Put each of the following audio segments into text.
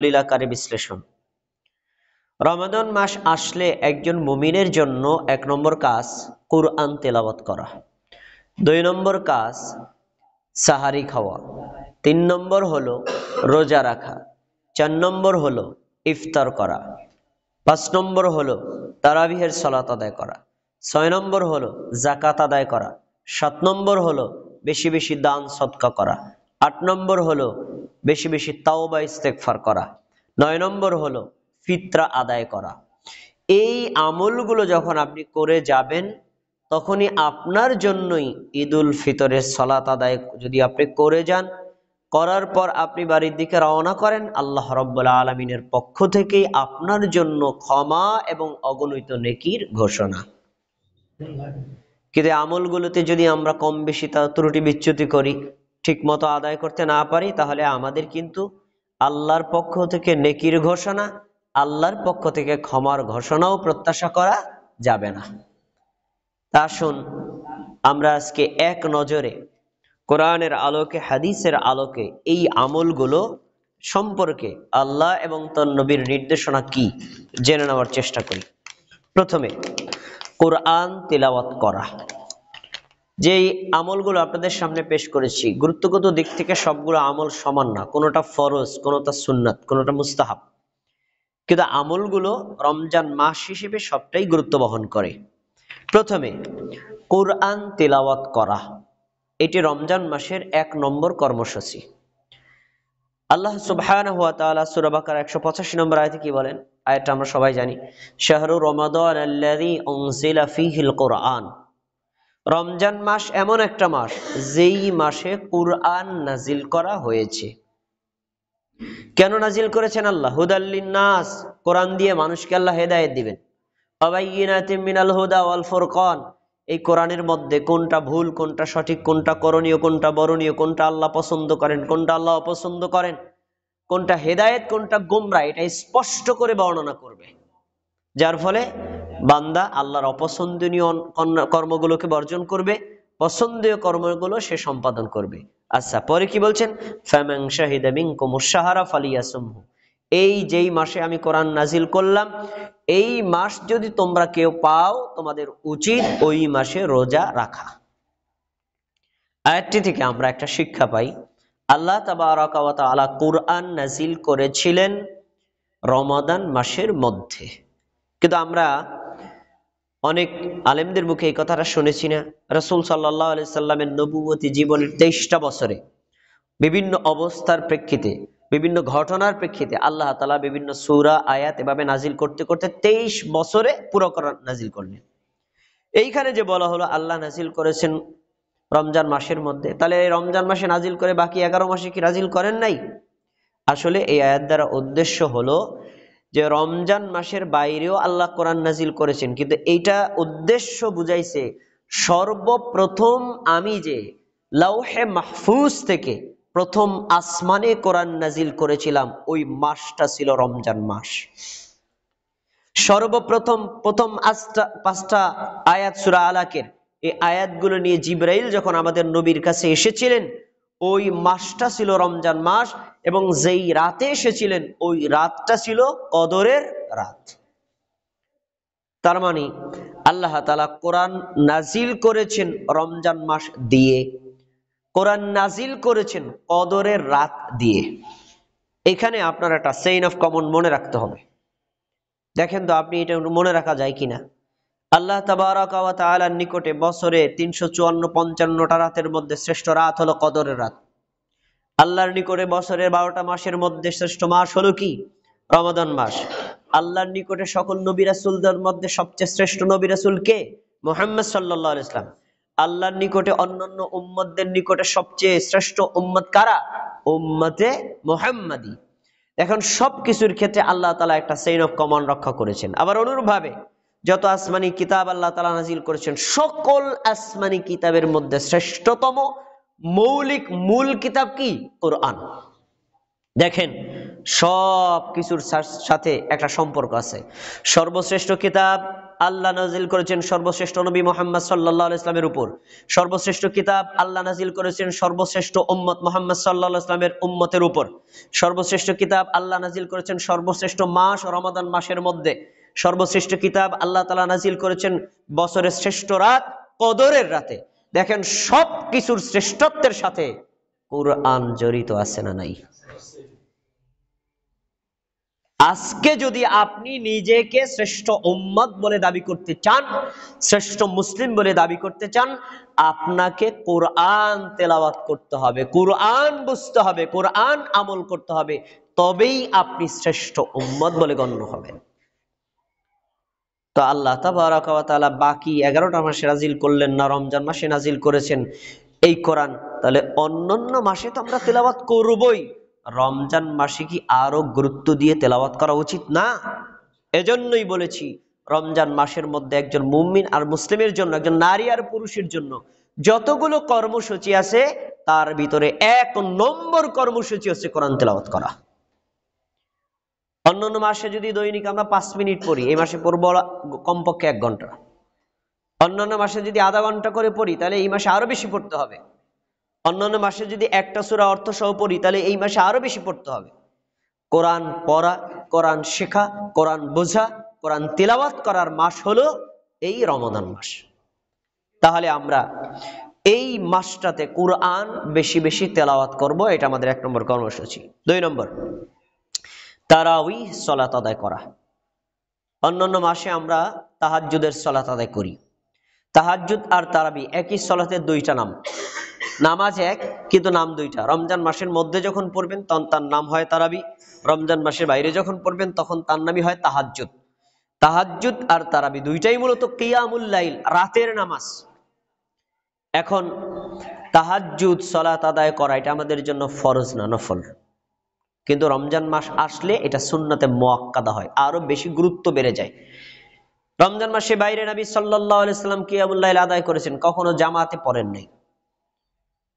লীলাকারে বিশ্লেষণ। রমাদান মাস আসলে একজন মুমিনের জন্য ১ নম্বর কাজ কুরআন তেলাওয়াত করা, ২ নম্বর কাজ সাহারি খাওয়া, ৩ নম্বর হলো রোজা রাখা, ৪ নম্বর হলো ইফতার করা, ৫ নম্বর হলো তারাবিহের সালাত আদায় করা, ৬ নম্বর হলো যাকাত আদায় করা, ৭ নম্বর হলো বেশি বেশি দান সদকা করা, ৮ নম্বর হলো বেশি বেশি তাওবা ইস্তেগফার করা, ৯ নম্বর হলো ফিতরা আদায় করা। এই আমলগুলো যখন আপনি করে যাবেন তখনই আপনার জন্যই ঈদুল ফিতরের সালাত আদায় যদি আপনি করে যান, করার পর আপনি বাড়ির দিকে রওনা করেন, আল্লাহ রাব্বুল আলামিনের পক্ষ থেকেই আপনার জন্য ক্ষমা এবং অগণিত নেকির ঘোষণা। কিন্তু আমলগুলোতে যদি আমরা কম বেশি ত্রুটি বিচ্যুতি করি, ঠিক মতো আদায় করতে না পারি, তাহলে আমাদের কিন্তু আল্লাহর পক্ষ থেকে নেকির ঘোষণা, আল্লাহর পক্ষ থেকে ক্ষমার ঘোষণাও প্রত্যাশা করা যাবে না। তা আসুন আমরা আজকে এক নজরে কোরআনের আলোকে, হাদিসের আলোকে এই আমলগুলো সম্পর্কে আল্লাহ এবং তার নবীর নির্দেশনা কি জেনে নেওয়ার চেষ্টা করি। প্রথমে কোরআন তিলাওয়াত করা। যেই আমলগুলো আপনাদের সামনে পেশ করেছি, গুরুত্বগত দিক থেকে সবগুলো আমল সমান না, কোনোটা ফরজ, কোনোটা সুন্নাত, কোনোটা মুস্তাহাব, কিন্তু আমলগুলো রমজান মাস হিসেবে সবটাই গুরুত্ব বহন করে। প্রথমে কোরআন তিলাওয়াত করা, এটি রমজান মাসের ১ নম্বর কর্মসূচি। আল্লাহ সুবহানাহু ওয়া তাআলা সূরা বাকারা ১৮৫ নম্বর আয়াতে কি বলেন? আয়াতটা আমরা সবাই জানি, শাহরু রমাদান আল্লাযী উনজিলা ফীহিল কুরআন। রমজান মাস এমন একটা মাস যেই মাসে কুরআন নাজিল করা হয়েছে। কেন নাজিল করেছেন আল্লাহ? হুদাল লিন্নাস, কোরআন দিয়ে মানুষকে আল্লাহ হেদায়েত দিবেন। ওয়াবাইয়িনাতিম মিনাল হুদা ওয়াল ফুরকান, এই কোরআনের মধ্যে কোনটা ভুল, কোনটা সঠিক, কোনটা করণীয়, কোনটা বরণীয়, কোনটা আল্লাহ পছন্দ করেন, কোনটা আল্লাহ অপছন্দ করেন, কোনটা হেদায়েত, কোনটা গোমরাহ, এটা স্পষ্ট করে বর্ণনা করবে, যার ফলে বান্দা আল্লাহর অপছন্দনীয় কর্মগুলোকে বর্জন করবে, পছন্দীয় কর্মগুলো সে সম্পাদন করবে। আচ্ছা, পরে কি বলছেন? ফামান শাহিদা মিনকুমুশ শাহরা ফালিয়াসুমহু, এই যেই মাসে আমি কোরআন নাজিল করলাম, এই মাস যদি তোমরা কেউ পাও, তোমাদের উচিত ওই মাসে রোজা রাখা। আয়াতটি থেকে আমরা একটা শিক্ষা পাই, আল্লাহ তাবারাকা ওয়া তাআলা কোরআন নাজিল করেছিলেন রমাদান মাসের মধ্যে। কিন্তু আমরা অনেক আলেমদের মুখে এই কথাটা শুনেছি না? রাসূল সাল্লাল্লাহু আলাইহি সাল্লামের নবুয়তি জীবনের 23টা বছরে বিভিন্ন অবস্থার প্রেক্ষিতে, বিভিন্ন ঘটনার প্রেক্ষিতে আল্লাহ তাআলা বিভিন্ন সূরা, আয়াত এভাবে নাজিল করতে করতে 23 বছরে পুরো কোরআন নাজিল করলেন। এইখানে যে বলা হলো আল্লাহ নাজিল করেছেন রমজান মাসের মধ্যে, তাহলে এই রমজান মাসে নাজিল করে বাকি 11 মাসে কি নাজিল করেন নাই? আসলে এই আয়াত দ্বারা উদ্দেশ্য হলো যে রমজান মাসের বাইরেও আল্লাহ কোরআন নাজিল করেছেন, কিন্তু এইটা উদ্দেশ্য বুঝাইছে সর্বপ্রথম আমি যে লাউহে মাহফুজ থেকে প্রথম আসমানে কোরআন নাজিল করেছিলাম, ওই মাসটা ছিল রমজান মাস। সর্বপ্রথম 5টা আয়াত সূরা আলাকের, এই আয়াতগুলো নিয়ে জিবরাইল যখন আমাদের নবীর কাছে এসেছিলেন, ওই মাসটা ছিল রমজান মাস, এবং যেই রাতে এসেছিলেন ওই রাতটা ছিল কদরের রাত। তার মানে আল্লাহ তাআলা কোরআন নাজিল করেছেন রমজান মাস দিয়ে, কোরআন নাজিল করেছেন কদরের রাত দিয়ে। এখানে আপনার একটা চেইন অফ কমন মনে রাখতে হবে। দেখেন তো আপনি এটা মনে রাখা যায় কিনা। আল্লাহ তাবারাকা ওয়া তাআলার নিকটে বছরে 354-55টা রাতের মধ্যে শ্রেষ্ঠ রাত হলো কদরের রাত। আল্লাহর নিকটে বছরের 12টা মাসের মধ্যে শ্রেষ্ঠ মাস হলো কি? রমাদান মাস। আল্লাহর নিকটে সকল নবী রাসূলদের মধ্যে সবচেয়ে শ্রেষ্ঠ নবী রাসূল কে? মুহাম্মদ সাল্লাল্লাহু আলাইহি ওয়াসাল্লাম। আল্লাহর নিকটে অন্যান্য উম্মতদের নিকটে সবচেয়ে শ্রেষ্ঠ উম্মত কারা? উম্মতে মুহাম্মাদি। এখন সবকিছুর ক্ষেত্রে আল্লাহ তাআলা একটা চেইন অফ কমন রক্ষা করেছেন। আবার অনুরূপভাবে যত আসমানি কিতাব আল্লাহ তাআলা নাজিল করেছেন, সকল আসমানি কিতাবের মধ্যে শ্রেষ্ঠতম মৌলিক মূল কিতাব কি? কোরআন। দেখেন সব কিছুর সাথে একটা সম্পর্ক আছে। সর্বশ্রেষ্ঠ কিতাব আল্লাহ নাজিল করেছেন সর্বশ্রেষ্ঠ নবী মুহাম্মদ সাল্লাল্লাহু আলাইহি ওয়াসাল্লামের উপর, সর্বশ্রেষ্ঠ কিতাব আল্লাহ নাজিল করেছেন সর্বশ্রেষ্ঠ উম্মত মুহাম্মদ সাল্লাল্লাহু আলাইহি ওয়াসাল্লামের উম্মতের উপর, সর্বশ্রেষ্ঠ কিতাব আল্লাহ নাজিল করেছেন সর্বশ্রেষ্ঠ মাস রমাদান মাসের মধ্যে, সর্বশ্রেষ্ঠ কিতাব আল্লাহ তাআলা নাজিল করেছেন বছরের শ্রেষ্ঠ রাত কদরের রাতে। দেখেন সব কিছুর শ্রেষ্ঠত্বের সাথে কুরআন জড়িত আছে না নাই? আজকে যদি আপনি নিজেকে শ্রেষ্ঠ উম্মত বলে দাবি করতে চান, শ্রেষ্ঠ মুসলিম বলে দাবি করতে চান, আপনাকে কোরআন তেলাওয়াত করতে হবে, কোরআন বুঝতে হবে, কোরআন আমল করতে হবে, তবেই আপনি শ্রেষ্ঠ উম্মত বলে গণ্য হবেন। তো আল্লাহ তাবারাকা ওয়া তাআলা বাকি 11টা মাসে নাজিল করলেন না, রমজান মাসে নাজিল করেছেন এই কোরআন, তাহলে অন্যান্য মাসে তো আমরা তেলাওয়াত করবই, রমজান মাসে কি আরো গুরুত্ব দিয়ে তেলাওয়াত করা উচিত না? এজন্যই বলেছি রমজান মাসের মধ্যে একজন মুমিন আর মুসলিমের জন্য, একজন নারী আর পুরুষের জন্য যতগুলো কর্মসূচি আছে তার ভিতরে 1 নম্বর কর্মসূচি হচ্ছে কোরআন তেলাওয়াত করা। অন্যান্য মাসে যদি দৈনিক আমরা 5 মিনিট পড়ি, এই মাসে পড়ব কমপক্ষে 1 ঘন্টা। অন্যান্য মাসে যদি আধা ঘন্টা করে পড়ি তাহলে এই মাসে আরো বেশি পড়তে হবে। অন্যান্য মাসে যদি একটা সূরা অর্থ সহ পড়ি তাহলে এই মাসে আরো বেশি পড়তে হবে। কোরআন পড়া, কোরআন শেখা, কোরআন বোঝা, কোরআন তিলাওয়াত করার মাস হলো এই রমাদান মাস। তাহলে আমরা এই মাসটাতে কোরআন বেশি বেশি তেলাওয়াত করব, এটা আমাদের 1 নম্বর কর্মসূচি। 2 নম্বর, তারাউই সালাত আদায় করা। অন্যান্য মাসে আমরা তাহাজ্জুদের সালাত আদায় করি। তাহাজ্জুদ আর তারাবি একই সালাতের 2টা নাম, নামাজ এক কিন্তু নাম 2টা। রমজান মাসের মধ্যে যখন পড়বেন তখন তার নাম হয় তারাবি, রমজান মাসের বাইরে যখন পড়বেন তখন তার নামই হয় তাহাজ্জুদ। তাহাজ্জুদ আর তারাবি 2টাই মূলত কিয়ামুল লাইল, রাতের নামাজ। এখন তাহাজ্জুদ সালাত আদায় করা এটা আমাদের জন্য ফরজ না, নফল, কিন্তু রমজান মাস আসলে এটা সুন্নতে মুআক্কাদা হয়, আরো বেশি গুরুত্ব বেড়ে যায়। রমজান মাসে বাইরে নবী সাল্লাল্লাহু আলাইহি সাল্লাম কিয়ামুল লাইল আদায় করেছেন, কখনো জামাতে পড়েন নাই,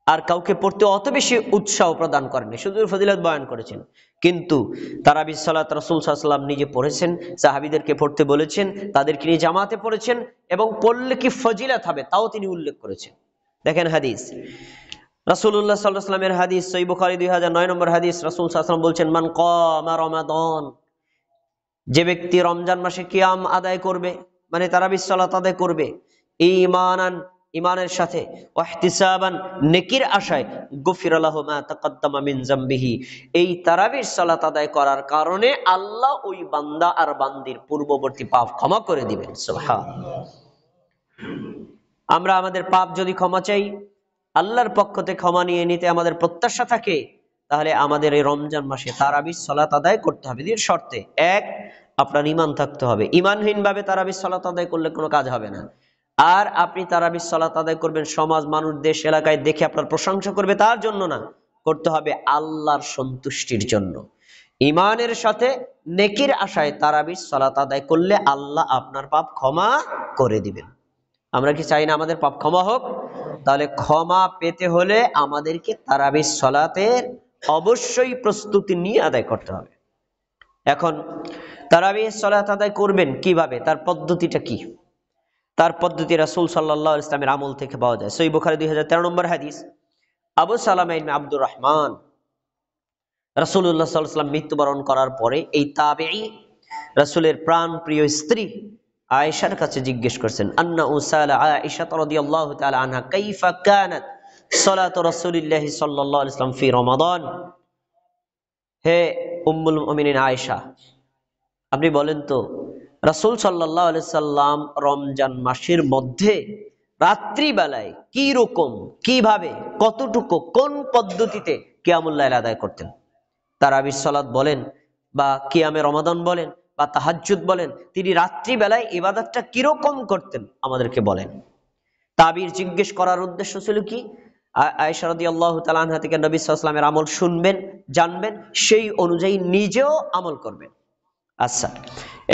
আর কাউকে পড়তে অত বেশি উৎসাহ প্রদান করেননি, শুধু ফজিলত বয়ান করেছেন। কিন্তু তারাবি সালাত রাসূল সাল্লাল্লাহু আলাইহি ওয়াসাল্লাম নিজে পড়েছেন, সাহাবীদেরকে পড়তে বলেছেন, তাদেরকে নিয়ে জামাতে পড়েছেন, এবং পড়লে কি ফজিলত হবে তাও তিনি উল্লেখ করেছেন। দেখেন হাদিস, রাসূলুল্লাহ সাল্লাল্লাহু আলাইহি ওয়াসাল্লামের হাদিস, সহিহ বুখারী 2009 নম্বর হাদিস, রাসূল সাল্লাল্লাহু আলাইহি ওয়াসাল্লাম বলছেন, মান কামা রমাদান, যে ব্যক্তি রমজান মাসে কিয়াম আদায় করবে, মানে তারাবির সালাত আদায় করবে, ঈমানান, ঈমানের সাথে, ওয়াহতিসাবান, নেকির আশায়, গুফিরা লাহু মা তাকাদ্দামা মিন যামবিহি, এই তারাবির সালাত আদায় করার কারণে আল্লাহ ওই বান্দা আর বান্দির পূর্ববর্তী পাপ ক্ষমা করে দিবেন। সুবহানাল্লাহ। আমরা আমাদের পাপ যদি ক্ষমা চাই, আল্লাহর পক্ষ থেকে ক্ষমা নিয়ে নিতে আমাদের প্রত্যাশা থাকে, তাহলে আমাদের এই রমজান মাসে তারাবির সালাত আদায় করতে হবে। এর শর্তে, 1, আপনার ঈমান থাকতে হবে। ঈমানহীন ভাবে তারাবির সালাত আদায় করলে কোনো কাজ হবে না। আর আপনি তারাবির সালাত আদায় করবেন সমাজ, মানুষ, দেশ, এলাকায় দেখে আপনার প্রশংসা করবে তার জন্য না, করতে হবে আল্লাহর সন্তুষ্টির জন্য। ঈমানের সাথে নেকির আশায় তারাবির সালাত আদায় করলে আল্লাহ আপনার পাপ ক্ষমা করে দিবেন। আমরা কি চাই না আমাদের পাপ ক্ষমা হোক? তাহলে ক্ষমা পেতে হলে আমাদেরকে তারাবির সালাতের অবশ্যই প্রস্তুতি নিয়ে আদায় করতে হবে। এখন তারাবির সালাত আদায় করবেন কিভাবে, তার পদ্ধতিটা কি? তার পদ্ধতি রাসূল সাল্লাল্লাহু আলাইহি ওয়াসাল্লামের আমল থেকে পাওয়া যায়। সহিহ বুখারী 2013 নম্বর হাদিস, আবু সালামা ইবনে আব্দুর রহমান, রাসূলুল্লাহ সাল্লাল্লাহু আলাইহি ওয়াসাল্লাম মৃত্যুবরণ করার পরে এই তাবেঈ রাসূলের প্রাণ প্রিয় স্ত্রী আয়েশার কাছে জিজ্ঞেস করছেন, আন্না উসালা আয়েশা রাদিয়াল্লাহু তাআলা আনহা কাইফা কানাত সালাতু রাসূলিল্লাহি সাল্লাল্লাহু আলাইহি ওয়াসাল্লাম ফি রমাদান। হে উম্মুল মুমিনিন আয়েশা, আপনি বলেন তো রাসূল সাল্লাল্লাহু আলাইহি সাল্লাম রমজান মাসের মধ্যে রাত্রি বেলায় কি রকম, কিভাবে, কতটুকু, কোন পদ্ধতিতে কিয়ামুল লাইল আদায় করতেন? তারাবির সালাত বলেন বা কিয়ামে রমাদান বলেন বা তাহাজ্জুদ বলেন, তিনি রাত্রি বেলায় ইবাদতটা কিরকম করতেন আমাদেরকে বলেন। তাবির জিজ্ঞেস করার উদ্দেশ্য ছিল কি? আয়েশা রাদিয়াল্লাহু তাআলা আনহা থেকে নবী সাল্লাল্লাহু আলাইহি ওয়াসাল্লামের আমল শুনবেন, জানবেন, সেই অনুযায়ী নিজেও আমল করবেন। আচ্ছা,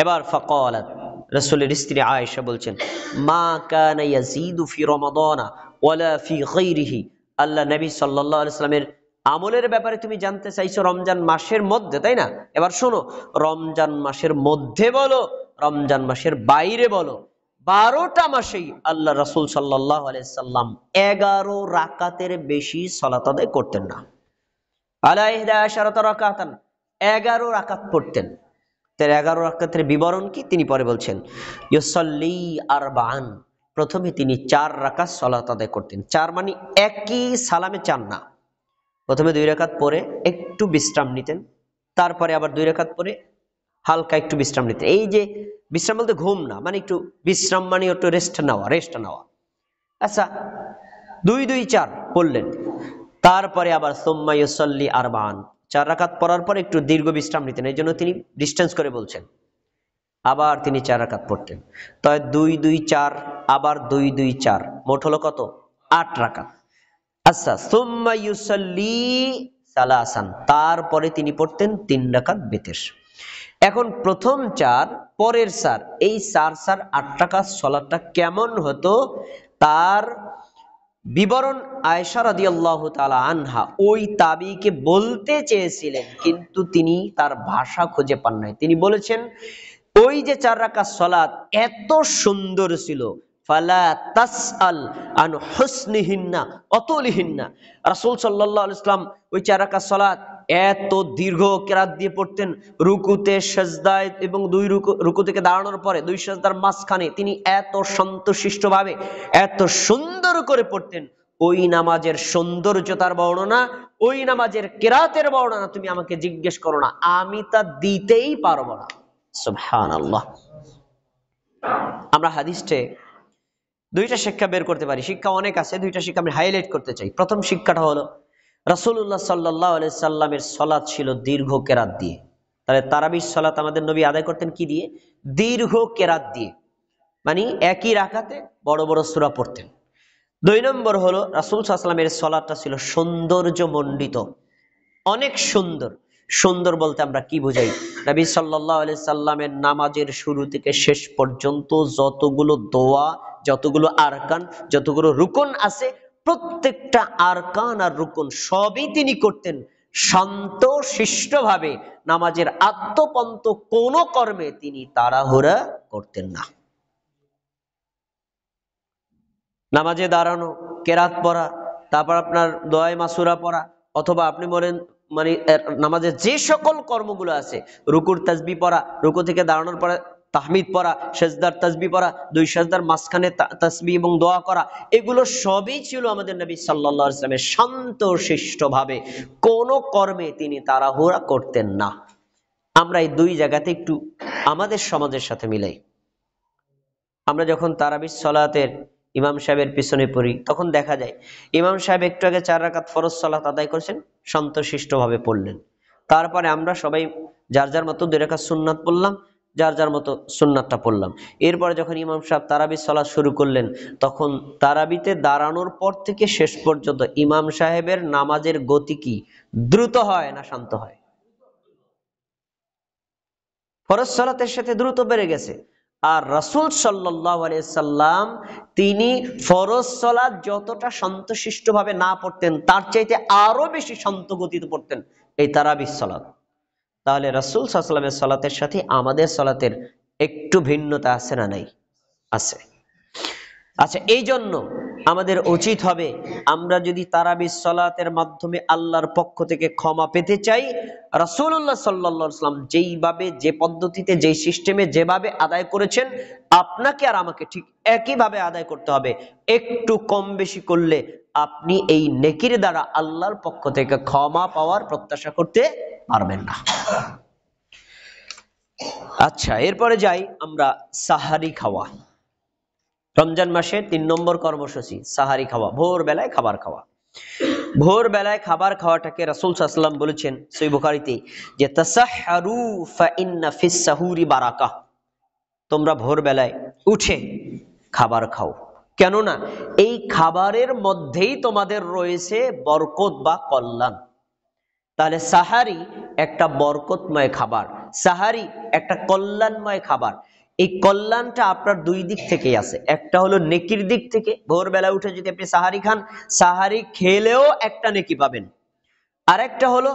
এবার ফাকালাত, রাসূলের স্ত্রী আয়েশা বলছেন, মা কানা ইয়াজিদু ফি রমাদানা ওয়ালা ফি গায়রিহি। আল্লাহ নবী সাল্লাল্লাহু আলাইহি ওয়াসাল্লামের আমলের ব্যাপারে তুমি জানতে চাইছো রমজান মাসের মধ্যে, তাই না? এবার শোনো, রমজান মাসের মধ্যে বলো রমজান মাসের বাইরে বলো, 12টা মাসেই আল্লাহ রাসূল সাল্লাল্লাহু আলাইহি সাল্লাম 11 রাকাতের বেশি সালাত আদায় করতেন না। আলা 11 রাকাতান, 11 রাকাত পড়তেন। তার 11 রাকাতের বিবরণ কি তিনি পরে বলছেন, ইউসাল্লি আরবাআন, প্রথমে তিনি 4 রাকাত সালাত আদায় করতেন। 4 মানে একই সালামে 4 না, প্রথমে 2 রাকাত পরে একটু বিশ্রাম নিতেন, তারপরে আবার 2 রাকাত পরে হালকা একটু বিশ্রাম নিতেন। এই যে বিশ্রাম বলতে ঘুম না, মানে একটু বিশ্রাম মানে একটু রেস্ট নেওয়া। আচ্ছা, 2-2-4 পড়লেন, তারপরে আবার সুম্মা ইউসাল্লি আরবাআন, 4 রাকাত পড়ার পর একটু দীর্ঘ বিশ্রাম নিতেন, এই জন্য তিনি ডিস্টেন্স করে বলছেন। আবার তিনি 4 রাকাত পড়তেন। তাই 2-2-4 আবার 2-2-4, মোট হলো কত? 8 রাকাত। আচ্ছা, সুম্মা ইউসাল্লি সালাসান, তারপরে তিনি পড়তেন 3 রাকাত বিতর। এখন প্রথম 4 পরের 4, এই 4 8 রাকাত সালাতটা কেমন হতো তার বিবরণ আয়েশা রাদিয়াল্লাহু তাআলা আনহা ওই তাবিকে বলতে চেয়েছিলেন, কিন্তু তিনি তার ভাষা খুঁজে পান নাই। তিনি বলেছেন, ওই যে 4 রাকাত সালাত এত সুন্দর ছিল, ফালা তাসআল আন হুসনিহিন্না অতুলিহিন্না, রাসূল সাল্লাল্লাহু আলাইহি ওয়াসাল্লাম ওই 4 রাকাত সালাত এত দীর্ঘ কিরাত দিয়ে পড়তেন, রুকুতে সেজদায় এবং 2 রুকু থেকে দাঁড়ানোর পরে 2 সেজদার মাঝখানে তিনি এত শান্তশিষ্টভাবে এত সুন্দর করে পড়তেন। ওই নামাজের সৌন্দর্যতার বর্ণনা, ওই নামাজের কিরাতের বর্ণনা তুমি আমাকে জিজ্ঞেস করো না, আমি তা দিতেই পারবো না। সুবহানাল্লাহ। আমরা হাদিসে 2টা শিক্ষা বের করতে পারি, শিক্ষা অনেক আছে, 2টা শিক্ষা আমি হাইলাইট করতে চাই। প্রথম শিক্ষাটা হলো, রাসূলুল্লাহ সাল্লাল্লাহু আলাইহি সাল্লামের সালাত ছিল দীর্ঘ কেরাত দিয়ে। তাহলে তারাবির সালাত আমাদের নবী আদায় করতেন কি দিয়ে? দীর্ঘ কেরাত দিয়ে, মানে একই রাকাতে বড় বড় সূরা পড়তেন। 2 নম্বর হলো, রাসূল সাল্লাল্লাহু আলাইহি সাল্লামের সালাতটা ছিল সৌন্দর্য মণ্ডিত, অনেক সুন্দর। সুন্দর বলতে আমরা কি বুঝাই? নবী সাল্লাল্লাহু আলাইহি সাল্লামের নামাজের শুরু থেকে শেষ পর্যন্ত যতগুলো দোয়া, যতগুলো আরকান, যতগুলো রুকন আছে, প্রত্যেকটা আরকান আর রুকন সবই তিনি করতেন শান্ত শিষ্টভাবে। নামাজের আত্মপন্ত কোন কর্মে তিনি তাড়াহুড়া করতেন না। নামাজে দাঁড়ানো, কেরাত পড়া, তারপর আপনার দোয়া মাসুরা পড়া, অথবা আপনি বলেন মানে নামাজের যে সকল কর্মগুলো আছে, রুকুর তাসবিহ পড়া, রুকু থেকে দাঁড়ানোর পরে তাহমিদ পড়া, সেজদার তাসবিহ পড়া, 2 সেজদার মাঝখানে তাসবিহ এবং দোয়া করা, এগুলো সবই ছিল আমাদের নবী সাল্লাল্লাহু আলাইহি ওয়াসাল্লামের শান্ত শিষ্টভাবে, কোন কর্মে তিনি তাড়াহুড়া করতেন না। আমরা এই 2 জায়গাতে একটু আমাদের সমাজের সাথে মিলাই। আমরা যখন তারাবির সালাতের ইমাম সাহেবের পিছনে পড়ি, তখন দেখা যায় ইমাম সাহেব একটু আগে 4 রাকাত ফরজ সালাত আদায় করেছেন, শান্তশিষ্টভাবে পড়লেন। তারপরে আমরা সবাই যার যার মতো 2 রাকাত সুন্নাত পড়লাম, যার যার মতো সুন্নাতটা পড়লাম। এরপরে যখন ইমাম সাহেব তারাবির সালাত শুরু করলেন, তখন তারাবিতে দাঁড়ানোর পর থেকে শেষ পর্যন্ত ইমাম সাহেবের নামাজের গতি কি দ্রুত হয় না শান্ত হয়? ফরজ সালাতের সাথে দ্রুত বেড়ে গেছে। আর রাসূল সাল্লাল্লাহু আলাইহি সাল্লাম তিনি ফরজ সালাত যতটা শান্তশিষ্টভাবে না পড়তেন, তার চাইতে আরো বেশি শান্ত গতিতে পড়তেন এই তারাবির সালাত। তাহলে রাসূল সাল্লাল্লাহু আলাইহি সাল্লামের সালাতের সাথে আমাদের সালাতের একটু ভিন্নতা আছে না নাই? আছে। আচ্ছা, এই জন্য আমাদের উচিত হবে, আমরা যদি তারাবির সালাতের মাধ্যমে আল্লাহর পক্ষ থেকে ক্ষমা পেতে চাই, রাসূলুল্লাহ সাল্লাল্লাহু আলাইহি ওয়াসাল্লাম যেইভাবে, যে পদ্ধতিতে, যেই সিস্টেমে, যেভাবে আদায় করেছেন, আপনাকে আর আমাকে ঠিক একইভাবে আদায় করতে হবে। একটু কম বেশি করলে আপনি এই নেকির দ্বারা আল্লাহর পক্ষ থেকে ক্ষমা পাওয়ার প্রত্যাশা করতে পারবেন না। আচ্ছা, এরপরে যাই আমরা সাহারি খাওয়া। রমজান মাসে 3 নম্বর কর্মসূচি সাহারি খাওয়া, ভোর বেলায় খাবার খাওয়া। ভোর বেলায় খাবার খাওয়াটাকে রাসূল সাল্লাল্লাহু আলাইহি ওয়াসাল্লাম বলেছেন সহিহ বুখারীতে যে তাসাহহারু ফা ইন্না ফিস সাহুরি বারাকাহ, তোমরা ভোর বেলায় উঠে খাবার খাও, কেননা এই খাবারের মধ্যেই তোমাদের রয়েছে বরকত বা কল্যাণ। তাহলে সাহারি একটা বরকতময় খাবার, সাহারি একটা কল্যাণময় খাবার। এই কল্যাণটা আপনার 2 দিক থেকেই আছে। একটা হলো নেকির দিক থেকে, ভোরবেলা উঠে যদি আপনি সাহারি খান, সাহারি খেলেও একটা নেকি পাবেন। আরেকটা হলো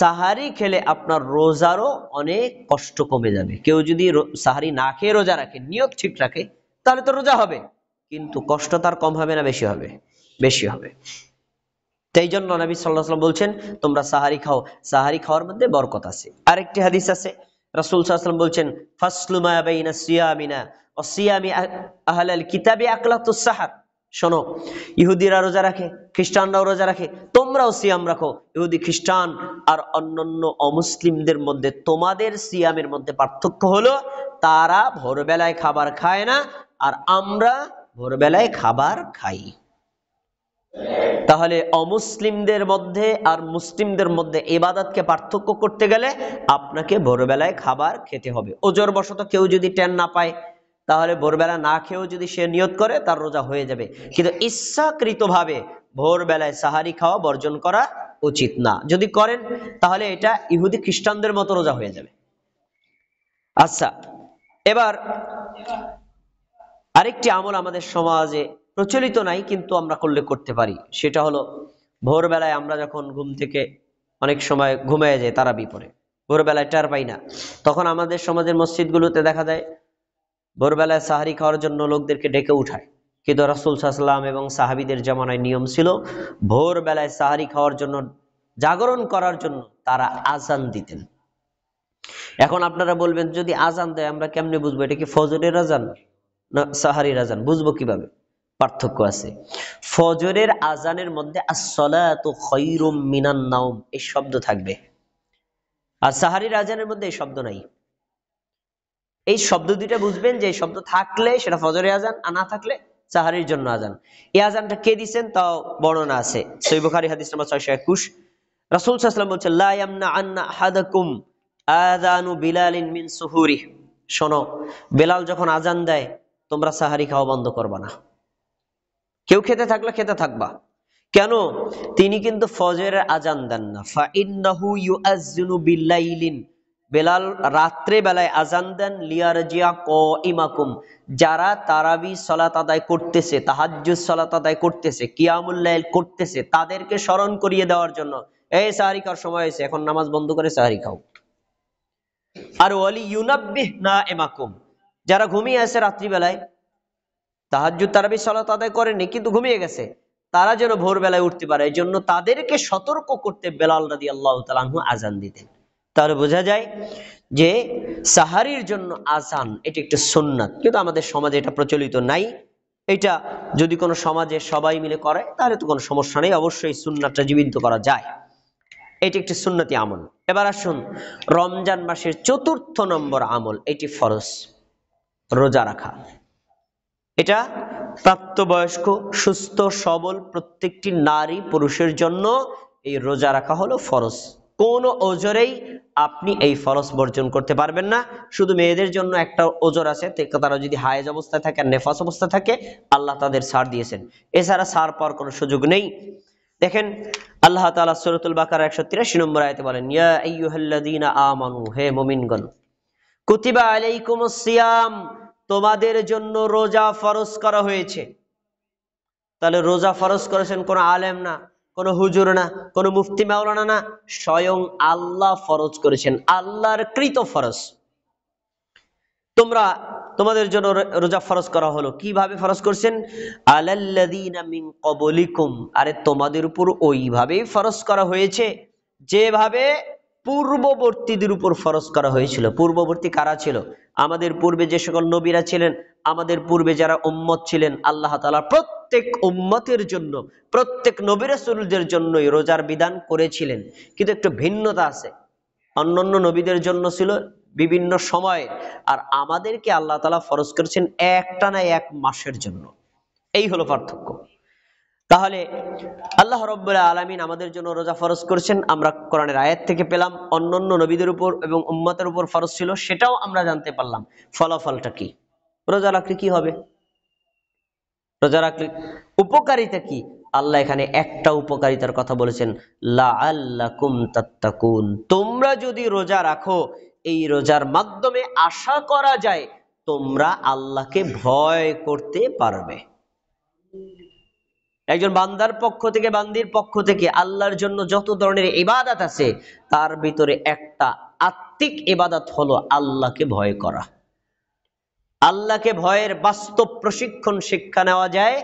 সাহারি খেলে আপনার রোজারও অনেক কষ্ট কমে যাবে। কেউ যদি সাহারি না খেয়ে রোজা রাখে, নিয়ত ঠিক রাখে, তাহলে তো রোজা হবে, কিন্তু কষ্ট তার কম হবে না বেশি হবে? বেশি হবে। তাই জন্য নবী সাল্লাল্লাহু আলাইহি ওয়াসাল্লাম বলছেন তোমরা সাহারি খাও, সাহারি খাওয়ার মধ্যে বরকত আছে। আরেকটি হাদিস আছে, রাসূল সাল্লাল্লাহু আলাইহি ওয়াসাল্লাম বলছেন ফাসলু মা বাইনা সিয়ামিনা ওয়া সিয়ামি আহলাল কিতাবি আকলাতুস সাহার। শোনো, ইহুদিরা রোজা রাখে, খ্রিস্টানরাও রোজা রাখে, তোমরাও সিয়াম রাখো। ইহুদি, খ্রিস্টান আর অন্যান্য অমুসলিমদের মধ্যে তোমাদের সিয়ামের মধ্যে পার্থক্য হলো তারা ভোরবেলায় খাবার খায় না, আর আমরা ভোরবেলায় খাবার খাই। তাহলে অমুসলিমদের মধ্যে আর মুসলিমদের মধ্যে ইবাদতকে পার্থক্য করতে গেলে আপনাকে ভোরবেলায় খাবার খেতে হবে। ওজোর বশত কেউ যদি টেন না পায়, তাহলে ভোরবেলা না খেয়েও যদি সে নিয়ত করে, তার রোজা হয়ে যাবে। কিন্তু ইচ্ছাকৃতভাবে ভোরবেলায় সাহারি খাওয়া বর্জন করা উচিত না। যদি করেন তাহলে এটা ইহুদি খ্রিস্টানদের মতো রোজা হয়ে যাবে। আচ্ছা, এবার আরেকটি আমল আমাদের সমাজে প্রচলিত নাই, কিন্তু আমরা করলে করতে পারি। সেটা হলো ভোরবেলায় আমরা যখন ঘুম থেকে অনেক সময় ঘুমিয়ে যাই, তারাবি পড়ে ভোরবেলায় টের পাই না, তখন আমাদের সমাজের মসজিদগুলোতে দেখা যায় ভোরবেলায় সাহারি খাওয়ার জন্য লোকদেরকে ডেকে উঠায়। কিন্তু রাসূল সাল্লাল্লাহু আলাইহি ওয়াসাল্লাম এবং সাহাবীদের জামানায় নিয়ম ছিল ভোরবেলায় সাহারি খাওয়ার জন্য, জাগরণ করার জন্য তারা আজান দিতেন। এখন আপনারা বলবেন, যদি আজান দেয় আমরা কেমনে বুঝবো এটা কি ফজরের আজান না সাহারির আজান? বুঝবো কিভাবে? পার্থক্য আছে। ফজরের আজানের মধ্যে আস-সালাতু খায়রুম মিনান নাওম এই শব্দ থাকবে, আর সাহারির আজানের মধ্যে এই শব্দ নাই। এই শব্দ দুইটা বুঝবেন যে এই শব্দ থাকলে সেটা ফজরের আজান, আর না থাকলে সাহারির জন্য আজান। এই আজানটা কে দিবেন তাও বর্ণনা আছে, সহিহ বুখারী হাদিস নাম্বার 621। রাসূল সাল্লাল্লাহু আলাইহি ওয়াসাল্লাম বলেছেন লা ইয়ামনা আন্না আহাদাকুম আযানু বিলালিন মিন সুহুরি। শোনো, বেলাল যখন আজান দেয় তোমরা সাহারি খাওয়া বন্ধ করবা না। কেউ খেতে থাকলে খেতে থাকবা, কেন? তিনি কিন্তু ফজরের আজান দেন না। ফা ইন্নাহু ইউআযযিনু বিল্লাইলিন, বেলাল রাত্রে বেলায় আজান দেন লিয়ারজিয়া কাইমাকুম, যারা তারাবি সালাত আদায় করতেছে, তাহাজ্জুদ সালাত আদায় করতেছে, কিয়ামুল লাইল করতেছে, তাদেরকে স্মরণ করিয়ে দেওয়ার জন্য, এই সাহারি খাওয়ার সময় হয়েছে, এখন নামাজ বন্ধ করে সাহারি খাও। আর ওয়ালি ইউনাব্বিহ নাইমাকুম, যারা ঘুমিয়ে আছে রাত্রিবেলায়, তাহাজ্জুদ তারাবি সালাত আদায় করেনি কিন্তু ঘুমিয়ে গেছে, তারা যেন ভোরবেলায় উঠতে পারে, এই জন্য তাদেরকে সতর্ক করতে বেলাল রাদিয়াল্লাহু তাআলা আনহু আজান দিতেন। তাহলে বোঝা যায় যে সাহারির জন্য আজান এটি একটা সুন্নাত, কিন্তু আমাদের সমাজে এটা প্রচলিত নাই। এটা যদি কোনো সমাজে সবাই মিলে করে তাহলে তো কোনো সমস্যা নেই, অবশ্যই সুন্নাতটা জীবিত করা যায়। এটি একটি সুন্নতি আমল। এবার আসুন রমজান মাসের ৪র্থ নম্বর আমল, এটি ফরজ, রোজা রাখা। এটা প্রাপ্তবয়স্ক সুস্থ সবল প্রত্যেকটি নারী পুরুষের জন্য এই রোজা রাখা হলো ফরজ। কোন ওজরেই আপনি এই ফরজ বর্জন করতে পারবেন না। শুধু মেয়েদের জন্য একটা ওজর আছে, তারা যদি হায়েজ অবস্থায় থাকে আর নেফাস অবস্থায় থাকে আল্লাহ তাদের ছাড় দিয়েছেন, এছাড়া ছাড় পাওয়ার কোনো সুযোগ নেই। দেখেন আল্লাহ তাআলা সূরাতুল বাকারা 183 নম্বর আয়াতে বলেন, ইয়া আইয়ুহাল্লাযীনা আমানু, হে মুমিনগণ, কুতিবা আলাইকুমুস সিয়াম, তোমাদের জন্য রোজা ফরজ করা হয়েছে। তাহলে রোজা ফরজ করেছেন কোন আলেম না, কোন হুজুর না, কোন মুফতি মাওলানা না, স্বয়ং আল্লাহ ফরজ করেছেন, আল্লাহর কৃত ফরজ। তোমাদের জন্য রোজা ফরজ করা হলো। কিভাবে ফরজ করছেন? আলাল্লাযীনা মিন ক্বাবলিকুম, আরে তোমাদের উপর ওইভাবেই ফরজ করা হয়েছে যেভাবে পূর্ববর্তীদের উপর ফরজ করা হয়েছিল। পূর্ববর্তী কারা ছিল? আমাদের পূর্বে যে সকল নবীরা ছিলেন, আমাদের পূর্বে যারা উম্মত ছিলেন, আল্লাহ তাআলা প্রত্যেক উম্মতের জন্য, প্রত্যেক নবী রাসূলদের জন্যই রোজার বিধান করেছিলেন। কিন্তু একটু ভিন্নতা আছে, অন্যান্য নবীদের জন্য ছিল বিভিন্ন সময়, আর আমাদেরকে আল্লাহ তাআলা ফরজ করেছেন একটানা 1 মাসের জন্য। এই হলো পার্থক্য। তাহলে আল্লাহ রাব্বুল আলামিন আমাদের জন্য রোজা ফরজ করেছেন, আমরা কোরআনের আয়াত থেকে পেলাম। অন্যান্য নবীদের উপর এবং উম্মতের উপর ফরজ ছিল, সেটাও আমরা জানতে পারলাম। ফলাফলটা কি? রোজা রাখলে কি হবে? রোজা রাখলে উপকারিতা কি? আল্লাহ এখানে একটা উপকারিতার কথা বলেছেন, লাআল্লাকুম তাত্তাকুন, তোমরা যদি রোজা রাখো এই রোজার মাধ্যমে আশা করা যায় তোমরা আল্লাহকে ভয় করতে পারবে। একজন বান্দার পক্ষ থেকে, বান্দির পক্ষ থেকে আল্লাহর জন্য যত ধরনের ইবাদত আছে, তার ভিতরে একটা আত্মিক ইবাদত হলো আল্লাহকে ভয় করা। আল্লাহকে ভয়ের বাস্তব প্রশিক্ষণ শিক্ষা নেওয়া যায়